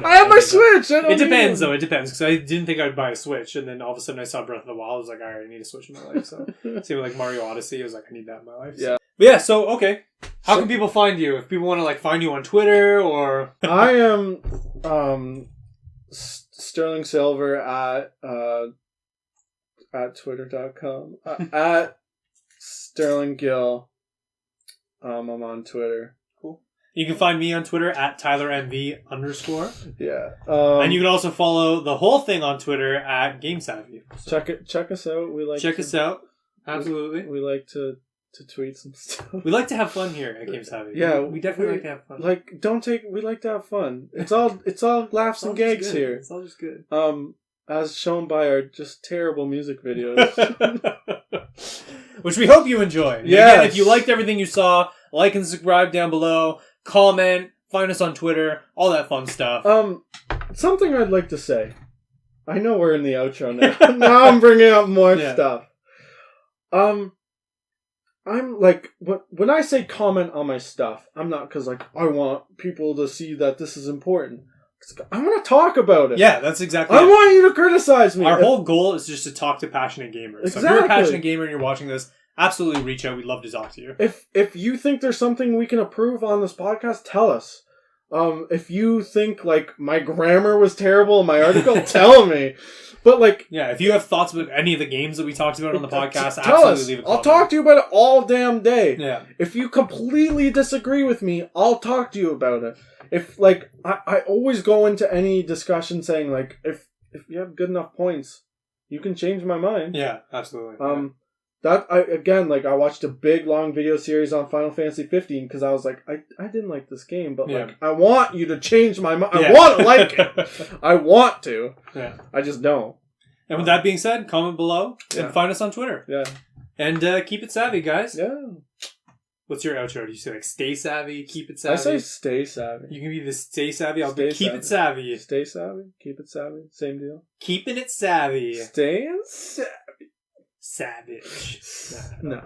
I have my Switch. It depends, though. It depends because I didn't think I'd buy a Switch, and then all of a sudden I saw Breath of the Wild. I was like, all right, I need a Switch in my life. So same with like Mario Odyssey. I was like, I need that in my life. Yeah. But yeah. So okay, how can people find you? If people want to like find you on Twitter or I am Sterling Silver at twitter.com at Sterling Gill. I'm on Twitter. Cool. You can find me on Twitter at TylerMV_. Yeah. And you can also follow the whole thing on Twitter at GameSavvy. So check us out. We like check us out. Absolutely. We like to tweet some stuff. We like to have fun here at Game Savvy. Yeah, we definitely like to have fun. Like, we like to have fun. It's all laughs and gags here. It's all just good. As shown by our just terrible music videos. Which we hope you enjoyed. Yeah. Again, if you liked everything you saw, like and subscribe down below, comment, find us on Twitter, all that fun stuff. Something I'd like to say. I know we're in the outro now. Now I'm bringing up more stuff. I'm like, when I say comment on my stuff, I'm not because like I want people to see that this is important. I want to talk about it. Yeah, that's exactly I want you to criticize me. Our whole goal is just to talk to passionate gamers. Exactly. So if you're a passionate gamer and you're watching this, absolutely reach out. We'd love to talk to you. If you think there's something we can improve on this podcast, tell us. If you think like my grammar was terrible in my article, tell me. But like, yeah, if you have thoughts about any of the games that we talked about on the podcast, tell absolutely us. leave a comment. I'll talk to you about it all damn day. Yeah. If you completely disagree with me, I'll talk to you about it. If like, I always go into any discussion saying like, if you have good enough points, you can change my mind. Yeah, absolutely. I watched a big long video series on Final Fantasy 15 because I was like, I didn't like this game, but like I want you to change my mind. I want to like it. I want to. Yeah. I just don't. And with that being said, comment below and find us on Twitter. Yeah. And keep it savvy, guys. Yeah. What's your outro? Do you say like stay savvy, keep it savvy? I say stay savvy. You can be the stay savvy. I'll be keep it savvy. Stay savvy, keep it savvy. Same deal. Keeping it savvy. Staying savvy. Savage. No.